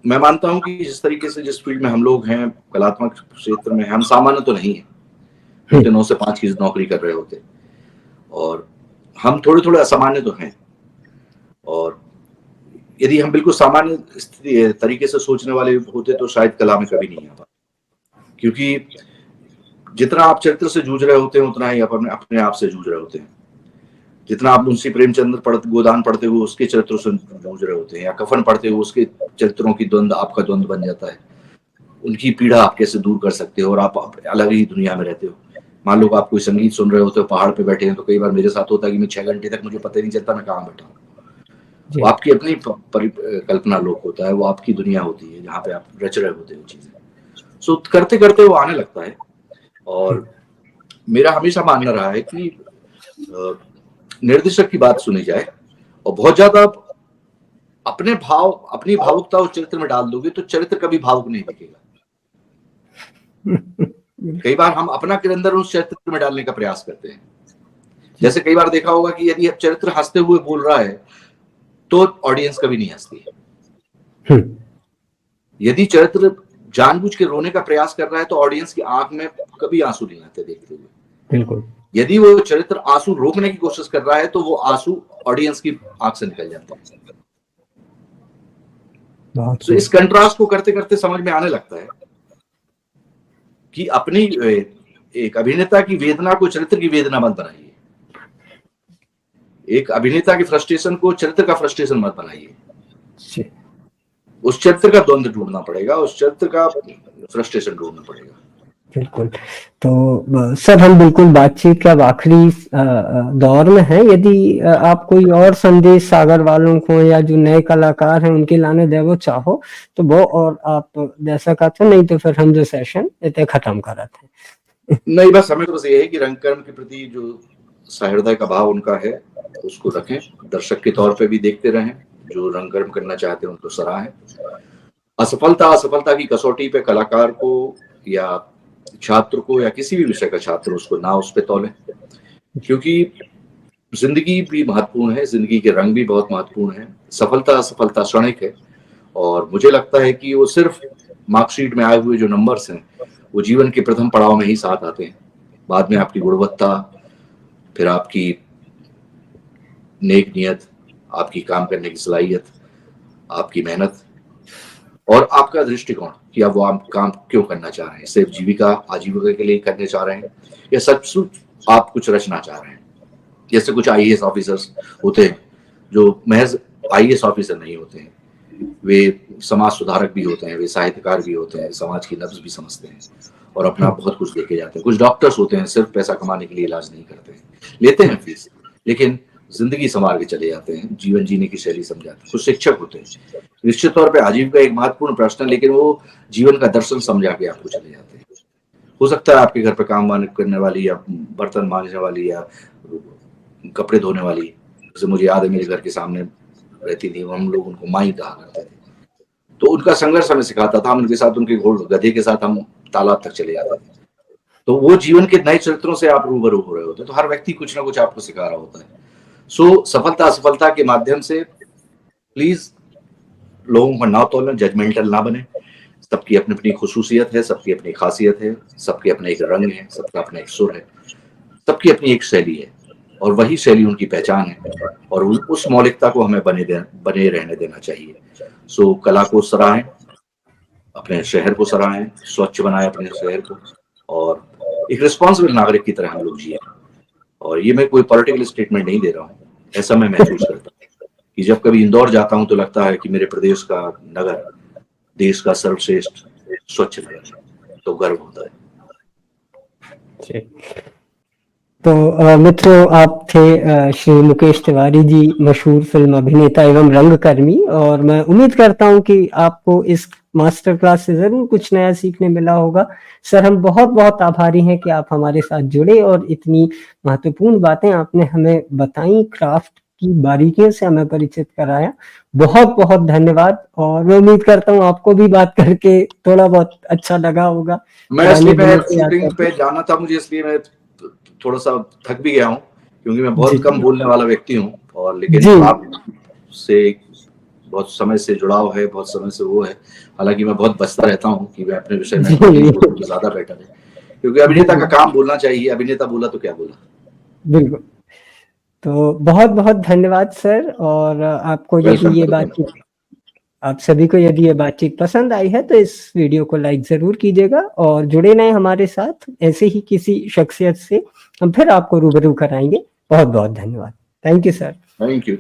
मैं मानता हूं कि जिस तरीके से जिस फील्ड में हम लोग हैं, कलात्मक क्षेत्र में, हम सामान्य तो नहीं है। 9 से 5 की नौकरी कर रहे होते, और हम थोड़े थोड़े असामान्य तो हैं। और यदि हम बिल्कुल सामान्य तरीके से सोचने वाले होते तो शायद कला में कभी नहीं आ पाते। क्योंकि जितना आप चरित्र से जूझ रहे होते हैं उतना ही अपने आप से जूझ रहे होते हैं। जितना आप मुंशी प्रेमचंद्र गोदान पढ़ते हुए उसके चरित्रों से जूझ रहे होते हैं, या कफन पढ़ते हुए उसके चरित्रों की द्वंद्व आपका द्वंद्व बन जाता है। उनकी पीड़ा आप कैसे दूर कर सकते हो, और आप अलग ही दुनिया में रहते हो। मान लो आप कोई संगीत सुन रहे होते हो, पहाड़ पे बैठे हैं, तो कई बार मेरे साथ होता है कि मैं 6 घंटे तक मुझे पता ही नहीं चलता मैं कहाँ बैठा हूँ। वो आपकी अपनी कल्पना लोक होता है, वो आपकी दुनिया होती है जहाँ पे आप रच रहे होते हो चीजें। सो करते करते वो आने लगता है। और मेरा हमेशा मानना रहा है कि निर्देशक की बात सुनी जाए, और बहुत ज्यादा अपने भाव, अपनी भावुकता उस चरित्र में डाल दोगे तो चरित्र कभी भावुक नहीं दिखेगा। कई बार हम अपना किरंदर उस चरित्र में डालने का प्रयास करते हैं। जैसे कई बार देखा होगा कि यदि चरित्र हंसते हुए बोल रहा है तो ऑडियंस कभी नहीं हंसती है। यदि चरित्र जानबूझ के रोने का प्रयास कर रहा है तो ऑडियंस की आंख में कभी आंसू नहीं आते देखते हुए। बिल्कुल। यदि वो चरित्र आंसू रोकने की कोशिश कर रहा है तो वो आंसू ऑडियंस की आंख से निकल जाते हैं। तो इस कंट्रास्ट को करते करते समझ में आने लगता है कि अपनी एक अभिनेता की वेदना को चरित्र की वेदना मत बनाइए, एक अभिनेता की फ्रस्ट्रेशन को चरित्र का फ्रस्ट्रेशन मत बनाइए। उस चरित्र का द्वंद्व ढूंढना पड़ेगा, उस चरित्र का फ्रस्ट्रेशन ढूंढना पड़ेगा। बिल्कुल। तो सर हम बिल्कुल बातचीत का आखिरी दौर में हैं। यदि आप कोई और संदेश सागर वालों को या जो नए कलाकार हैं उनके लाने दे वो चाहो तो वो, और आप जैसा कहते, नहीं तो फिर हम जो सेशन इतने खत्म कर रहे थे। नहीं, बस हमें तो बस ये है कि रंगकर्म के प्रति जो सहृदय का भाव उनका है उसको रखें, दर्शक के तौर पे भी देखते रहें, जो रंगकर्म करना चाहते हैं उनको सराहें। असफलता की कसौटी पे कलाकार को या छात्र को या किसी भी विषय का छात्र उसको ना उस पे तौलें, क्योंकि जिंदगी भी महत्वपूर्ण है, जिंदगी के रंग भी बहुत महत्वपूर्ण है। सफलता असफलता क्षणिक है, और मुझे लगता है कि वो सिर्फ मार्कशीट में आए हुए जो नंबर्स हैं वो जीवन के प्रथम पड़ाव में ही साथ आते हैं। बाद में आपकी गुणवत्ता, फिर आपकी नेक नियत, आपकी काम करने की सलाहियत, आपकी मेहनत और आपका दृष्टिकोण कि अब वो आप काम क्यों करना चाह रहे हैं, सिर्फ जीविका आजीविका के लिए करने चाह रहे हैं या सचमुच आप कुछ रचना चाह रहे हैं। जैसे कुछ आईएएस ऑफिसर्स होते हैं जो महज आईएएस ऑफिसर नहीं होते हैं, वे समाज सुधारक भी होते हैं, वे साहित्यकार भी होते हैं, समाज की नब्ज भी समझते हैं और अपना बहुत कुछ लेके जाते हैं। कुछ डॉक्टर्स होते हैं सिर्फ पैसा कमाने के लिए इलाज नहीं करते हैं, लेते हैं फीस लेकिन जिंदगी संवार के चले जाते हैं, जीवन जीने की शैली समझाते हैं। कुछ शिक्षक होते हैं, निश्चित तौर पे आजीविका एक महत्वपूर्ण प्रश्न है लेकिन वो जीवन का दर्शन समझा के आपको चले जाते हैं। हो सकता है आपके घर पे काम करने वाली या बर्तन मांजने वाली या कपड़े धोने वाली, जैसे मुझे याद है मेरे घर के सामने रहती थी, हम लोग उनको माई कहा करते थे, तो उनका संघर्ष हमें सिखाता था। हम उनके साथ, उनके गधे के साथ हम तालाब तक चले जाते थे। तो वो जीवन के नए चरित्रों से आप रूबरू हो रहे होते हैं, तो हर व्यक्ति कुछ ना कुछ आपको सिखा रहा होता है। सो सफलता असफलता के माध्यम से प्लीज लोगों का ना तोलें, जजमेंटल ना बने। सबकी अपनी अपनी खुसूसियत है, सबकी अपनी खासियत है, सबके अपने एक रंग है, सबका अपना एक सुर है, सबकी अपनी एक शैली है और वही शैली उनकी पहचान है और उस मौलिकता को हमें बने रहने देना चाहिए। सो कला को सराहें, अपने शहर को सराहें, स्वच्छ बनाएं अपने शहर को और एक रिस्पॉन्सिबल नागरिक की तरह हम लोग जिए। और ये मैं कोई पॉलिटिकल स्टेटमेंट नहीं दे रहा हूँ, ऐसा मैं महसूस करता हूँ कि जब कभी इंदौर जाता हूँ तो लगता है कि मेरे प्रदेश का नगर देश का सर्वश्रेष्ठ स्वच्छ नगर है, तो गर्व होता है। तो मित्रों, आप थे श्री मुकेश तिवारी जी, मशहूर फिल्म अभिनेता एवं रंगकर्मी, और मैं उम्मीद करता हूं कि आपको इस मास्टर क्लास से जरूर कुछ नया सीखने मिला होगा। सर, हम बहुत बहुत आभारी हैं कि आप हमारे साथ जुड़े और इतनी महत्वपूर्ण बातें आपने हमें बताई, क्राफ्ट की बारीकियों से हमें परिचित कराया। बहुत बहुत धन्यवाद। और मैं उम्मीद करता हूँ आपको भी बात करके थोड़ा बहुत अच्छा लगा होगा। मैं शूटिंग पे जाना था मुझे, इसलिए मैं थोड़ा सा थक भी गया हूँ क्योंकि मैं बहुत कम बोलने वाला व्यक्ति हूँ, और लेकिन आप से बहुत समय से जुड़ाव है, बहुत समय से वो है। हालांकि मैं बहुत बचता रहता हूँ कि मैं अपने विषय में ज्यादा बेटर है, क्योंकि अभिनेता का काम बोलना चाहिए, अभिनेता बोला तो क्या बोला। बिल्कुल। तो बहुत बहुत धन्यवाद सर। और आपको यदि ये बातचीत, आप सभी को यदि ये बातचीत पसंद आई है तो इस वीडियो को लाइक जरूर कीजिएगा और जुड़े रहें हमारे साथ। ऐसे ही किसी शख्सियत से हम फिर आपको रूबरू कराएंगे। बहुत बहुत धन्यवाद। Thank you sir. Thank you.